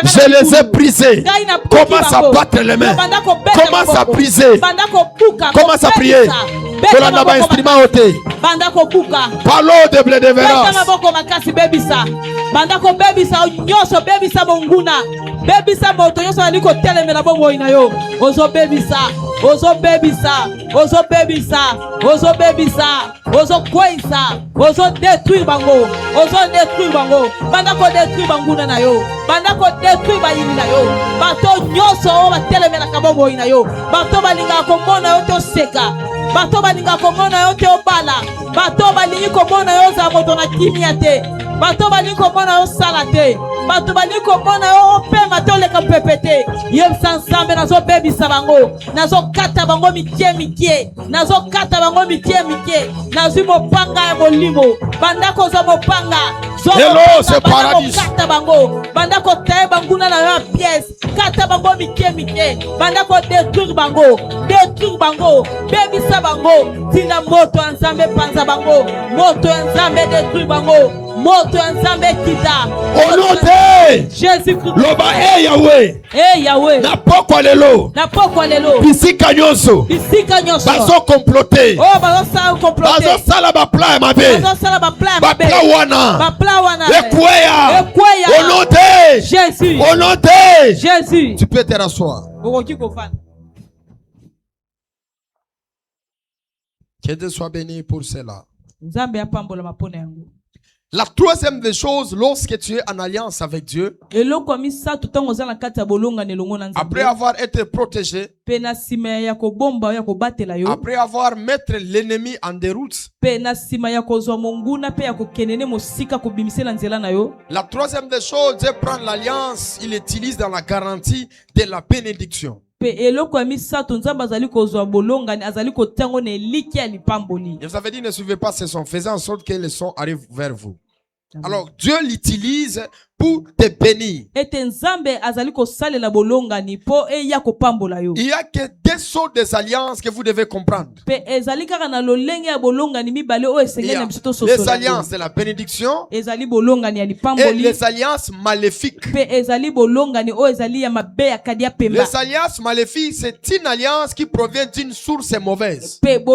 Je les ai brisés. Commence à battre les mains. Commence à briser. Commence à prier. Kolanda ba instrument ôté. Parlons de délivrance. Bandako bebisa nyoso bebisa monguna bebisa moto nyoso aliko telemela bomoi na yo ozo bebisa ozo kweisa ozo détruire bango bandako détruire banguna na yo bandako détruire bayini na yo bato nyoso o batelemela kabomoi na yo bato balinga komona yo to seka bato balinga komona yo te obala bato balingi komona yo za moto na kimia te bato balingi komona yo sala te bato balingi komona yo opema te oleka pepete yebisa nzambe nazo bebisa bango nazo kata bango mikie nazwi mopanga ya molimo bandako za mopanga kata bango bandako taye banguna na yo pièce kata bango mikie bandako détruire bango bebisa bango tina moto ya nzambe panza bango moto ya nzambe détruire bango moto ya nzambe kita au nom de Jésus-Christ loba Yahweh na pokwa lelo bisika nyonso bazo comploter bazo sala ba plan mabe ba plan wana ekweya au nom de Jésus au nom de Jésus. Tu peux te rasseoir. Que Dieu soit béni pour cela. La troisième des choses, lorsque tu es en alliance avec Dieu, après avoir été protégé, après avoir mis l'ennemi en déroute, la troisième des choses, Dieu prend l'alliance, il l'utilise dans la garantie de la bénédiction. Et vous avez dit, ne suivez pas ce son, faisant en sorte que le son arrive vers vous. Alors Dieu l'utilise pour te bénir. Il y a que deux sortes des alliances que vous devez comprendre. Il y a les alliances de la bénédiction et les alliances maléfiques. Les alliances maléfiques, c'est une alliance qui provient d'une source mauvaise. C'est-à-dire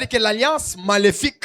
que l'alliance maléfique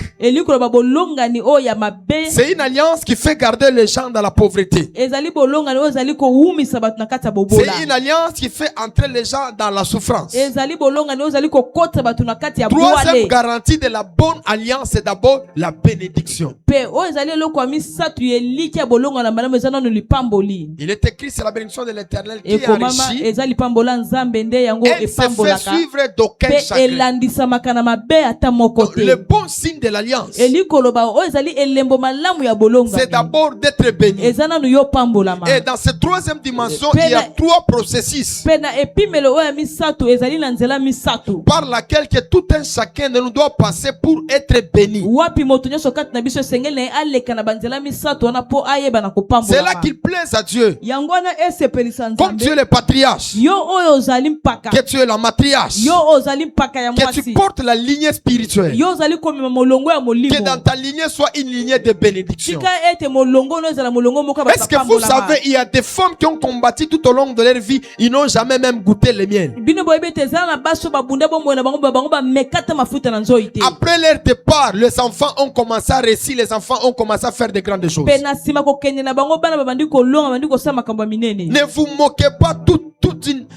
bolongani o ya mabe. C'est une alliance qui fait garder les gens dans la pauvreté. Ezali bolongani o ezali ko umisa batu na kati ya bobola. C'est une alliance qui fait entrer les gens dans la souffrance. Ezali bolongani o ezali ko kota batu na kati ya boale. Troisième garantie de la bonne alliance, c'est d'abord la bénédiction. Pe o ezali loko misatu yeliki ya bolongo na malamu ezana no lipamboli. Il est écrit, c'est la bénédiction de l'Éternel qui est enrichie. Ezali pambola nzambe nde yango epambolaka. Elle se fait suivre d'aucun chagrin. Elandisama na mabe ata moko te. Le bon signe de l'alliance, elikoloba o ezali elembo malamu ya bolonga. c'est d'abord d'être béni. Ezana no yo pambolama. Et dans cette troisième dimension, il y a trois processus pena epimelo o ya misatu ezali na nzela misatu par laquelle que tout un chacun de nous doit passer pour être béni. wapi moto nyonso kati na biso esengeli na ye aleka na banzela misatu wana po ayeba na kopambola. C'est là qu'il plaise à Dieu. yango wana esepelisa nzambe. Comme tu es le patriarche, yo oyo ozali mpaka. que tu es la matriarche, yo ozali mpaka ya que mwasi. tu portes la lignée spirituelle, yo ozali komema molongo ya molimo. que dans ta lignée soit une lignée de bénédiction. tika ete molongo no ezala molongo moko ba. Est-ce que vous savez, il y a des femmes qui ont combattu tout au long de leur vie, ils n'ont jamais même goûté les miels. bino boyebe te ezala na baso babunda bombo na bango ba mekata mafuta na nzoi te. Après leur départ, les enfants ont commencé à réussir, les enfants ont commencé à faire de grandes choses. pe na sima kokende na bango bana babandi kolonga bandi kosala makambo ya minene. Ne vous moquez pas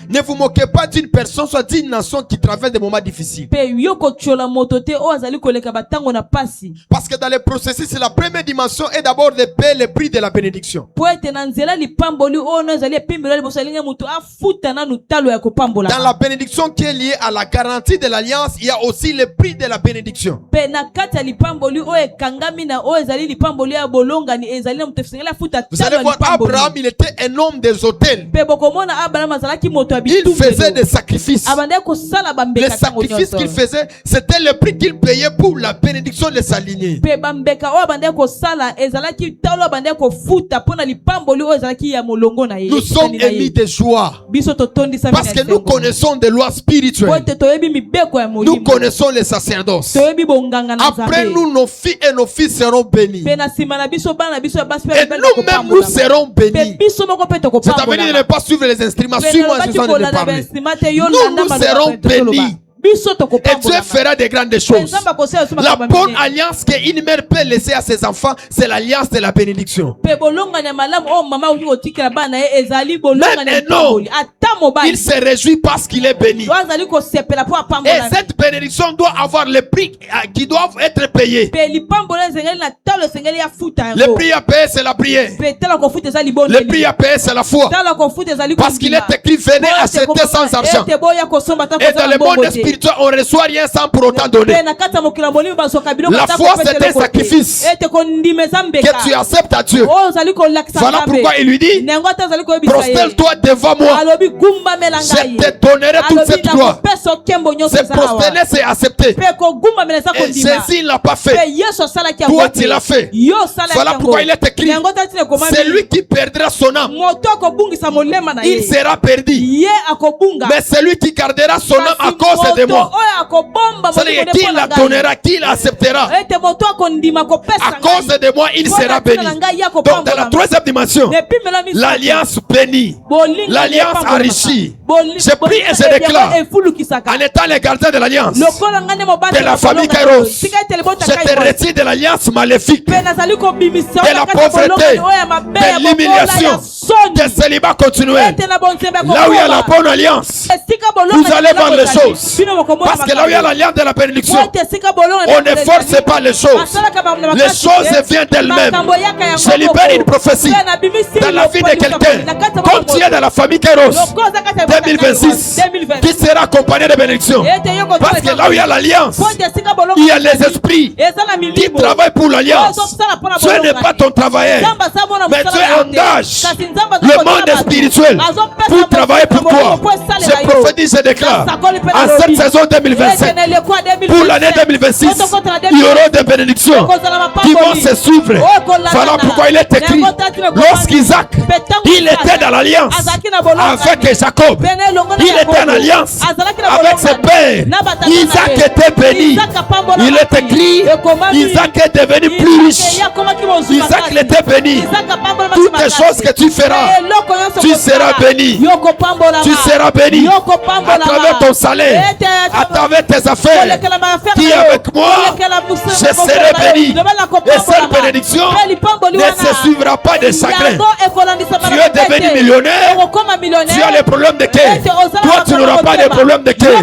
ne vous moquez pas d'une personne, soit d'une nation qui traverse des moments difficiles. pe yo kochola moto te o azali koleka batango na pasi. Parce que dans le processus, la première dimension est d'abord de payer le prix de la bénédiction. po ete na nzela lipamboli o no ezali epimbelo liboso elingi moto afuta nanu talo ya kopambola. Dans la bénédiction qui est liée à la garantie de l'alliance, il y a aussi le prix de la bénédiction. pe na kati ya lipamboli o ekangami na o ezali lipamboli ya bolongani ezali na moto esengeli afuta Vous allez talo ya voir, lipamboli. Abraham, il était un homme des hôtels. pe bokomona Abraham azalaki moto ya Il bitumelo. faisait des sacrifices. abandaki kosala Les bambeka tango sacrifices qu'il nyonso. faisait, c'était le prix qu'il payait pour la bénédiction de sa lignée. pe bambeka oyo abandaki kosala ezalaki talo abandaki kofuta mpona lipamboli oyo ezalaki ya molongo na ye. Nous sommes émis de joie biso totondisami parce que nous connaissons des lois po spirituelles. ete toyebi mibeko ya Nous molimo. connaissons les sacerdoces. toyebi bonganga na Après nzambe. nous, nos filles et nos fils seront bénis. pe na nsima na biso bana na biso ya basi pe Et mibali nous-mêmes, nous bakopambolama. serons pe bénis. biso moko pe C'est-à-dire de ne pas suivre les instruments. Pe Suis-moi, nalobaki je suis en train de kolanda parler. bainstrima te, yo Nous, landa nous maloba serons pe tokoloba. bénis. biso Et Dieu tokopambolama. fera de grandes Pe choses. nzambe akosala biso La makambo bonne minene. alliance qu'une mère peut laisser à ses enfants, c'est l'alliance de la bénédiction. pe bolongani ya malamu oyo mama okoki kotikela bana na ye ezali bolongani Même ya lipamboli. ata Il mobali se réjouit parce qu'il est béni. oyo azali kosepela mpo Et apambola. cette bénédiction doit avoir le prix qui doivent être payés. pe lipamboli ezengeli na talo esengeli afuta Le yango. prix à payer, c'est la prière. pe tala kofuta eza Le libondeli. prix à payer, c'est la foi. tala kofuta ezali Parce qu'il est écrit, venez acheter sans argent. ete boya kosomba ta Et dans le mbongo monde te. spirituel, on ne reçoit rien sans pour autant donner. pe na kati ya mokili ya molimo bazoka biloko La ata foi, kopesa c'est un eloko te. sacrifice. ete kondima eza mbeka. Que tu acceptes à Dieu. oyo ozali kolakisa Voilà Nzambe. pourquoi il lui dit, nengo ata azali koyebisa ye. prosterne-toi devant moi. alobi gumbamela ngai. Je te donnerai toute alobi cette gloire. nakopesa okembo nyonso C'est eza awa. prosterner, c'est accepter. pe kogumbamela eza Et kondima. Jésus, il ne l'a pas fait. pe yesu asalaki Toi, yango tu l'as fait. yo osalaki Voilà yango. pourquoi il est écrit, nengo ata tine ekomami, c'est lui qui perdra son âme. moto akobungisa molema na Il ye sera perdu. ye akobunga. Mais celui qui gardera son âme à Kasi cause de moto moi, oyo akobomba c'est-à-dire molimo qui mpo na la ngai. donnera, qui l'acceptera, ete moto akondima kopesa à cause ngai. de moi, il Mpo sera na béni. ntina na ngai ya Donc, dans la kopambolama. troisième dimension, Epimela misato. l'alliance bénie, Bolingo l'alliance epambolamaka. enrichie. Boli- Je prie et je bolingo déclare, efulukisaka. en étant les gardiens de l'alliance, lokola ngai nde mobali de la ya famille bolonga Kairos, oyo. Tika ete libota je te Kairos. retire de l'alliance maléfique, Pe nazali kobimisa de oyo la na kati ya bolonga pauvreté, oyo ya mabe, ya de bobola, l'humiliation, ya soni. de célibat continuel. Ete na bonzembe ya Là où il y a la kokoba. bonne alliance, Esika bolonga vous allez ezali voir les kozali. choses. Bino bokomona Parce que là où il y a makambo. l'alliance de la bénédiction, Po ete esika bolonga on ne ezali. force pas les choses. Asalaka ba- na Les makasi choses te. viennent d'elles-mêmes. Makambo yaka yango Je libère moko. une prophétie Pe nabimisi dans la vie de lopolisa quelqu'un, na kati ya comme bokongo. tu es dans la famille Kairos, Loko oza kati ya libota 2026, Kairos, 2026. qui sera accompagné de bénédictions. Ete yo kotoa Parce que eza- là où il y a l'alliance, Po ete esika bolonga il y a ezali. les esprits Eza na qui milimo. travaillent pour l'alliance. Ce n'est pas ton travailleur, Nzambe aza mwana mais mosala Dieu na yo te. engage Kasi Nzambe aza le kotala monde bato. spirituel Azopesa pour travailler pour mosala toi. po esalela Je yo. prophétise, je déclare, Nasakoli pe en nalobi. cette saison 2027, Ete na eleko ya 2027. pour l'année 2026, il y aura des bénédictions qui vont se suivre. Voilà pourquoi il est écrit, lorsqu'Isaac, il était dans l'alliance avec Jacob, il était en alliance avec ses pères. Isaac était béni. Il est écrit, Isaac est devenu plus riche. Isaac était béni. Toutes les choses que tu feras Tu seras béni. Tu seras béni à travers ton salaire, à travers tes affaires. Qui est avec moi, je serai béni. Et cette bénédiction ne se suivra pas de chagrin. Tu es devenu millionnaire. Tu as les problèmes de cœur. Toi, tu n'auras pas de problèmes de cœur.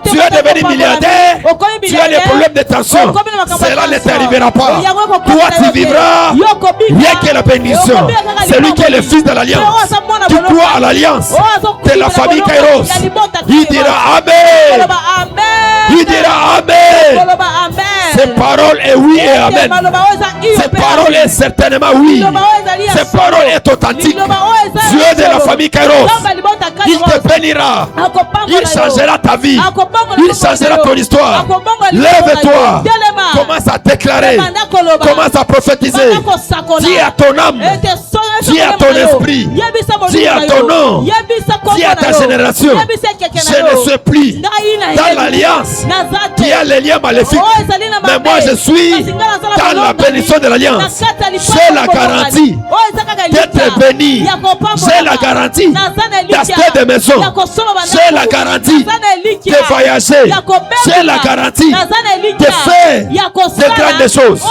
Tu es devenu milliardaire. Tu as les problèmes de tension. Cela ne t'arrivera pas. Toi, tu vivras rien que la bénédiction. C'est lui qui est le fils de l'alliance. Tu crois à l'alliance de la famille Kairos. Il dira Amen. Il dira Amen. Ces paroles est oui et Amen. Ces paroles est certainement oui. Ces paroles est authentique. Dieu de la famille Kairos, il te bénira. Il changera ta vie. Il changera ton histoire. Lève-toi. Commence à déclarer. Commence à prophétiser. Dis à ton âme. Dis à ton esprit. Dis à ton nom. Dis à ta génération. Je ne suis plus dans l'alliance qui a les liens maléfiques. Mais moi je suis dans la bénédiction de l'alliance. J'ai la garantie d'être béni. J'ai la garantie d'acheter des maisons. J'ai la garantie de voyager. J'ai la garantie de faire de grandes choses.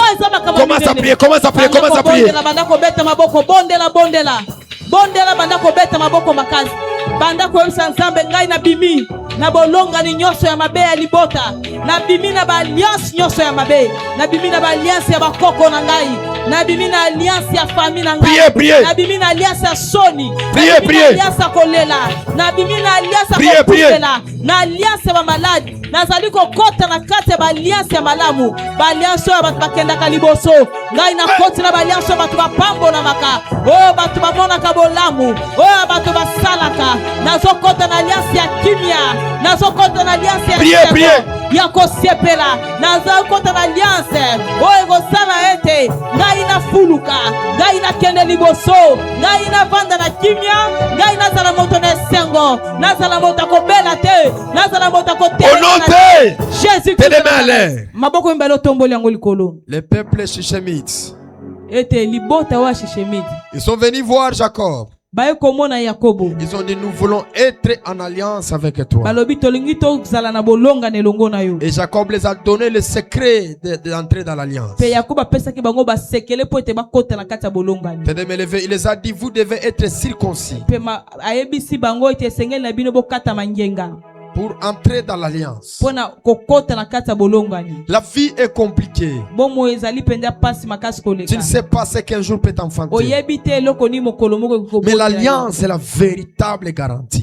Commence à prier, commence à prier, commence à prier. Bondela banda ko beta maboko makazi banda ko nzambe ngai na bimi na bolonga ni nyoso ya mabe ya libota na bimi na ba alliance nyoso ya mabe na bimi na ba alliance ya bakoko na ngai na bimi na alliance ya famille na ngai na bimi na alliance ya soni na bimi na alliance ya kolela na bimi na alliance ya kolela na alliance ya maladi nazali kokota na kati ya ba alliance ya malamu ba alliance ya batu bakenda kaliboso ngai na koti na ba alliance ya batu bapambo na maka oh batu bamona kabolamu oh batu basalaka nazokota na alliance ya kimia nazokota na alliance ya ya kosepela nazokota na alliance oh egosala ete ngai na fuluka ngai na kende liboso ngai na vanda na kimia ngai na zala moto na sengo na zala moto kobela te na zala moto kotela Jésus maboko mbalo tomboli yango likolo. Le peuple shishemite ete libota wa shishemite ils sont venus voir Jacob. Ils ont dit nous voulons être en alliance avec toi. Et Jacob les a donné le secret d'entrer dans l'alliance. Il les a dit vous devez être circoncis pour entrer dans l'alliance. La vie est compliquée. Tu ne sais pas ce qu'un jour peut t'enfanter. Mais l'alliance est la véritable garantie.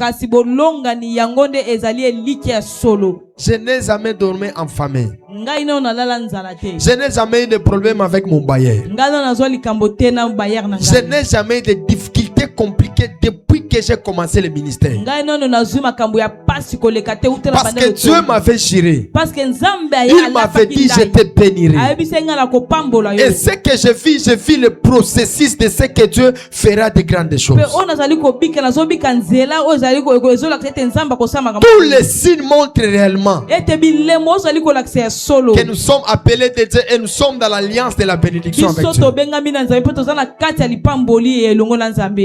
Je n'ai jamais dormi en famille. Je n'ai jamais eu de problème avec mon bailleur. Je n'ai jamais eu de difficultés compliquées depuis que j'ai commencé le ministère. Parce que Dieu m'avait juré. Il m'avait dit je te bénirai. Et ce que je vis le processus de ce que Dieu fera de grandes choses. Tous les signes montrent réellement que nous sommes appelés de Dieu et nous sommes dans l'alliance de la bénédiction avec Dieu.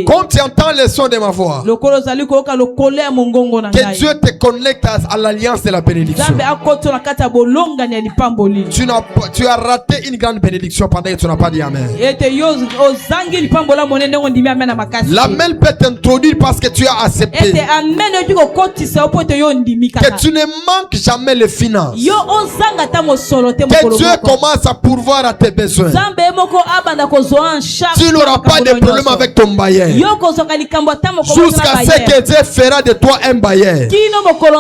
Quand tu entends le son de ma voix, que Dieu te connecte à l'alliance de la bénédiction. Tu as raté une grande bénédiction pendant que tu n'as pas dit Amen. L'amen peut t'introduire parce que tu as accepté. Que tu ne manques jamais les finances. Que Dieu commence à pourvoir à tes besoins. Tu n'auras pas de problème avec ton bailleur. Jusqu'à ce que Dieu fera de toi un bailleur. Tu n'auras pas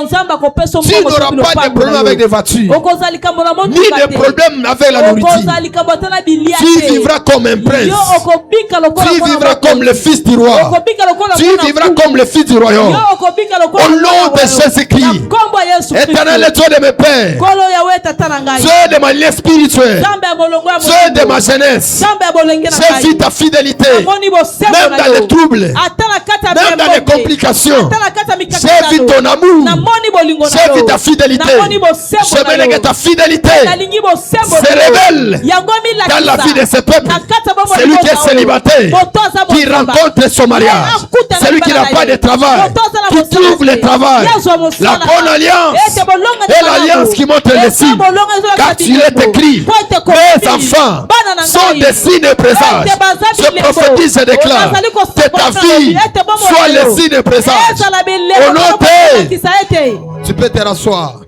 de problème avec des voitures, ni de problème avec la nourriture. Tu vivras comme un prince. Tu vivras comme le fils du roi. Tu vivras comme le fils du royaume. Au nom de Jésus-Christ. Éternel est Dieu de mes pères, Dieu de ma vie spirituelle, Dieu de ma jeunesse. J'ai vu ta fidélité, même dans les troubles, même dans les complications. J'ai vu ton amour, j'ai vu ta fidélité. Je veux que ta fidélité se révèle dans la vie de ce peuple. Celui qui est célibataire qui rencontre son mariage, celui qui n'a pas de travail, qui trouve le travail, la bonne alliance et l'alliance qui montre le signe. Car il est écrit, mes enfants sont des signes et présages. Je prophétise et déclare que ta vie soit les signes et présages. Au nom de... Tu peux te rasseoir.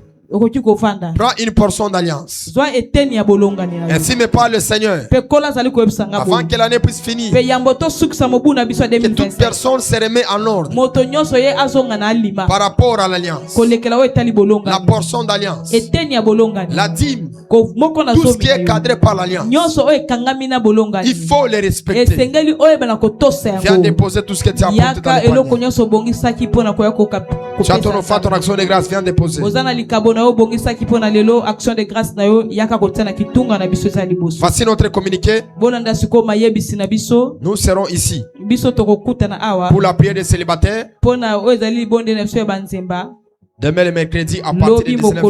Prends une portion d'alliance. Ainsi me parle le Seigneur. Avant que l'année puisse finir, que toute personne se remet en ordre par rapport à l'alliance. La portion d'alliance, la dîme, tout ce qui est cadré par l'alliance, il faut les respecter. Viens déposer tout ce que tu as apporté dans le panier. Tu as ton offrande, ton action de grâce, viens déposer. Voici notre communiqué. Nous serons ici pour la prière des célibataires. Demain le mercredi à partir de 19h.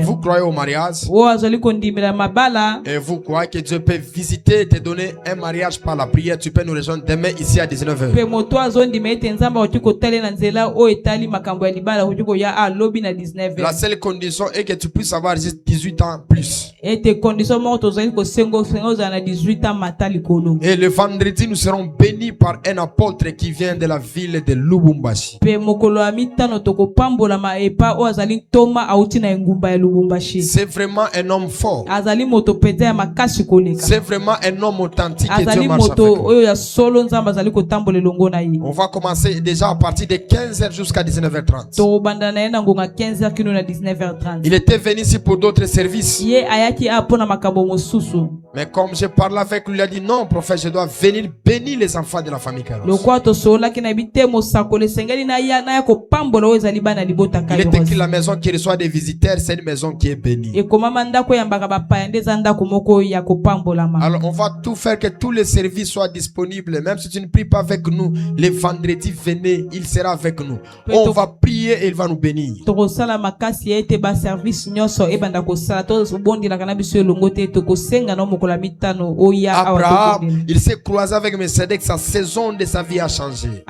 Vous croyez au mariage et vous croyez que Dieu peut visiter et te donner un mariage par la prière. Tu peux nous rejoindre demain ici à 19h. La seule condition est que tu puisses avoir 18 ans plus. Et le vendredi nous serons bénis par un apôtre qui vient de la ville de Lubumbashi. C'est vraiment un homme fort. C'est vraiment un homme authentique et Dieu marche avec lui. On va commencer déjà à partir de 15h jusqu'à 19h30. Il était venu ici pour d'autres services. Mais comme je parlais avec lui, il a dit non, prophète, je dois venir bénir les enfants de la famille Kairos. Il est écrit la maison qui reçoit des visiteurs, c'est une maison qui est bénie. Alors on va tout faire que tous les services soient disponibles. Même si tu ne pries pas avec nous, les vendredis venez, il sera avec nous. On va prier et il va nous bénir. Abraham, il s'est croisé avec Melchisedec, sa saison de sa vie a changé.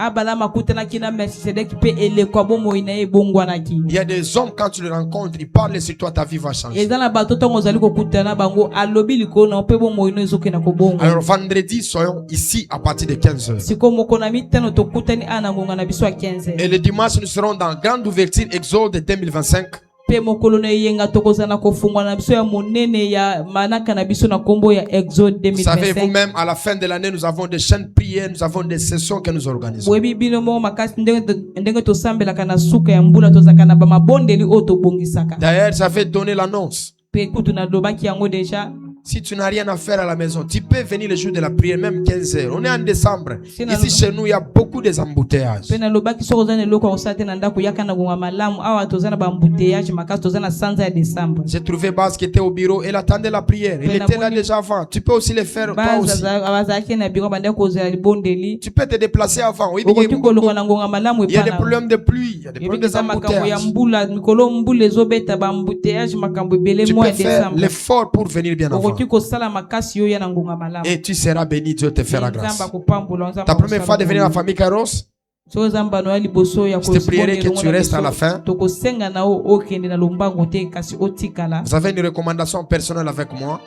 Il y a des hommes, quand tu les rencontres, ils parlent sur toi, ta vie va changer. Alors vendredi, soyons ici à partir de 15h. Et le dimanche, nous serons dans grande ouverture Exode 2025. Vous savez, vous-même, à la fin de l'année, nous avons des chaînes prières, nous avons des sessions que nous organisons. D'ailleurs, j'avais donné l'annonce. Si tu n'as rien à faire à la maison, tu peux venir le jour de la prière, même 15h. On est en décembre. Ici chez nous, il y a beaucoup d'embouteillages. J'ai trouvé Bas qui était au bureau, elle attendait la prière. Il était là déjà avant. Tu peux aussi le faire toi aussi. Tu peux te déplacer avant. Il y a des problèmes de pluie, il y a des problèmes d'embouteillages. Tu peux faire l'effort pour venir bien avant. Et tu seras béni, Dieu te fera grâce. Ta première fois de venir à la famille Kairos, je te prierai que tu restes à la fin. Vous avez une recommandation personnelle avec moi.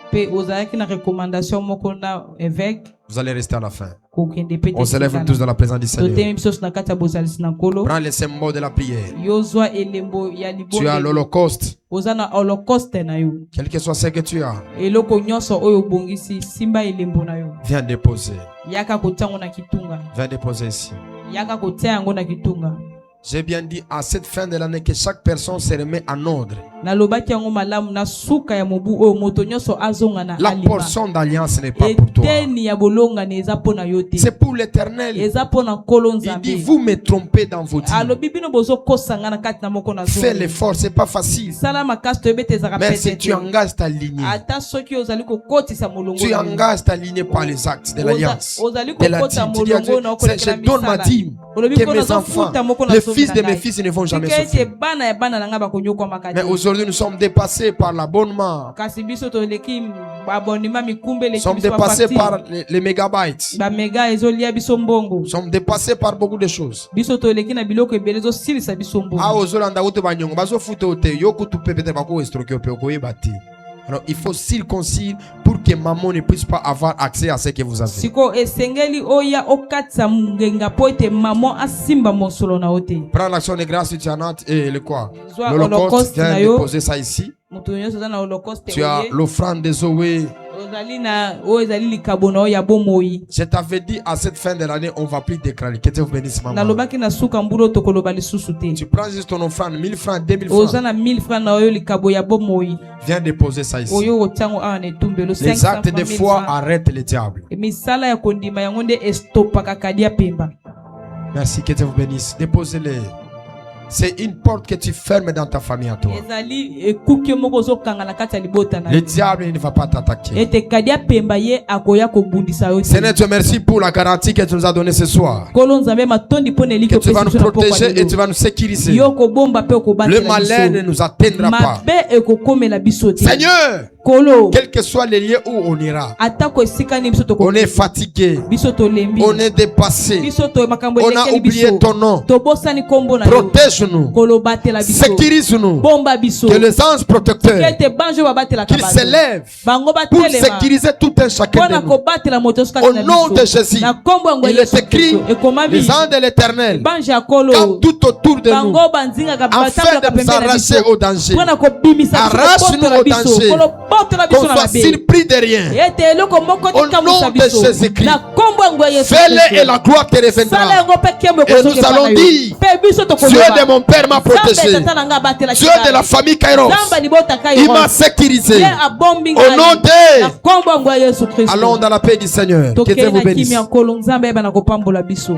Vous allez rester à la fin. On se lève tous dans la présence du Seigneur. Prends les symboles de la prière. Tu as l'Holocauste. Quel que soit ce que tu as, viens déposer. Viens déposer ici. J'ai bien dit à cette fin de l'année que chaque personne se remet en ordre. La portion d'alliance n'est pas pour toi. C'est pour l'Éternel. Il dit, vous me trompez dans vos dires. Fais l'effort, c'est pas facile. Mais si tu engages ta lignée, tu engages ta lignée par les actes de l'alliance, de la dîme. Tu dis à Dieu, je donne ma dîme, que mes enfants, les fils de mes fils ne vont jamais souffrir. Mais aujourd'hui, aujourd'hui, nous sommes dépassés par l'abonnement. kasi biso toleki abonnement mikumbe Nous leki sommes biso dépassés bapati par les mégabytes. bamega ezolia biso mbongo Nous sommes dépassés par beaucoup de choses. biso toleki na biloko ebele ezosilisa biso mbongo Ah, ozolanda ute banyongo bazofuta ute yoku tu peut-être bako estroquer ope okoyeba te. Alors il faut circoncire pour que maman ne puisse pas avoir accès à ce que vous avez. siko esengeli oya okatisa ngenga po ete mamo asimba mosolo na ote Prends l'action de grâce tu as et le quoi? Zwa L'Holocauste, viens na yo. déposer ça ici. moto nyonso aza na holocauste Tu as oye l'offrande des Zoé. ozali na oyo ezali likabo na oyo ya bomoi Je t'avais dit à cette fin de l'année, on va plus déclarer. Que Dieu vous bénisse, maman. nalobaki na suka mbula tokoloba lisusu te Tu prends juste ton offrande, 1000 francs, 2000 oza francs. na 1000 francs na oyo likabo ya bomoi Viens déposer ça ici. oyo otiango awa na etumbelo Les 500 actes de francs, foi 1000 francs. arrêtent le diable. misala ya kondima yango nde estopaka kadi ya pemba Merci, que Dieu vous bénisse. Déposez-les. C'est une porte que tu fermes dans ta famille à toi. ezali ekuke moko ozokanga na kati ya libota na Le yo diable ne va pas t'attaquer. ete kadi ya pemba ye akoya kobundisa yo te. Seigneur, te merci pour la garantie que tu nous as donnée ce soir. nkolo nzambe matondi mpo na eliki Que tu vas nous opesi biso na pokwa protéger et tu lelo. vas nous sécuriser. yo kobomba mpe Le okobatela malheur ne biso nous atteindra pas. mabe ekokomela biso te Seigneur, kolo quel que soit les lieux où on ira, atako esika nini biso on est tokokende fatigué, biso tolembi on est dépassé, biso to makambo on a elekeli oublié biso ton nom. tobosani nkombo na yo Protège-nous, kolo batela biso sécurise-nous, bomba biso que les anges protecteurs ete banjo babatelaka qu'ils s'élèvent bango pour batelema sécuriser tout un chacun mpona de nous. kobatela moto nyonso Au kati na nom de biso Jésus, na nkombo yango il est écrit, ekomami les anges de l'éternel banjo ya campent kolo tout autour de nous bango banzingaka afin batambolaka de nous pembeni na arracher biso au danger. mpona kobimisa Arrache-nous au danger. kolobotola Qu'on biso na soit mabe surpris de rien. ete eloko moko Au tikamusa nom de biso Jésus-Christ. na nkombo yango ya yesu Fais-le et la gloire te sala reviendra. yango mpe kembo Et nous allons dire, mpe biso Dieu de tokoloba mon père m'a protégé. tata na nga abatela Dieu de la famille Kairos, nzambe libota il m'a kairos sécurisé. ye abombi Au ngai nom na de... nkombo yango ya yesu kristo Allons dans la paix du Seigneur. Que Dieu tokei vous na bénisse. kimia nkolo nzambe ayeba na kopambola biso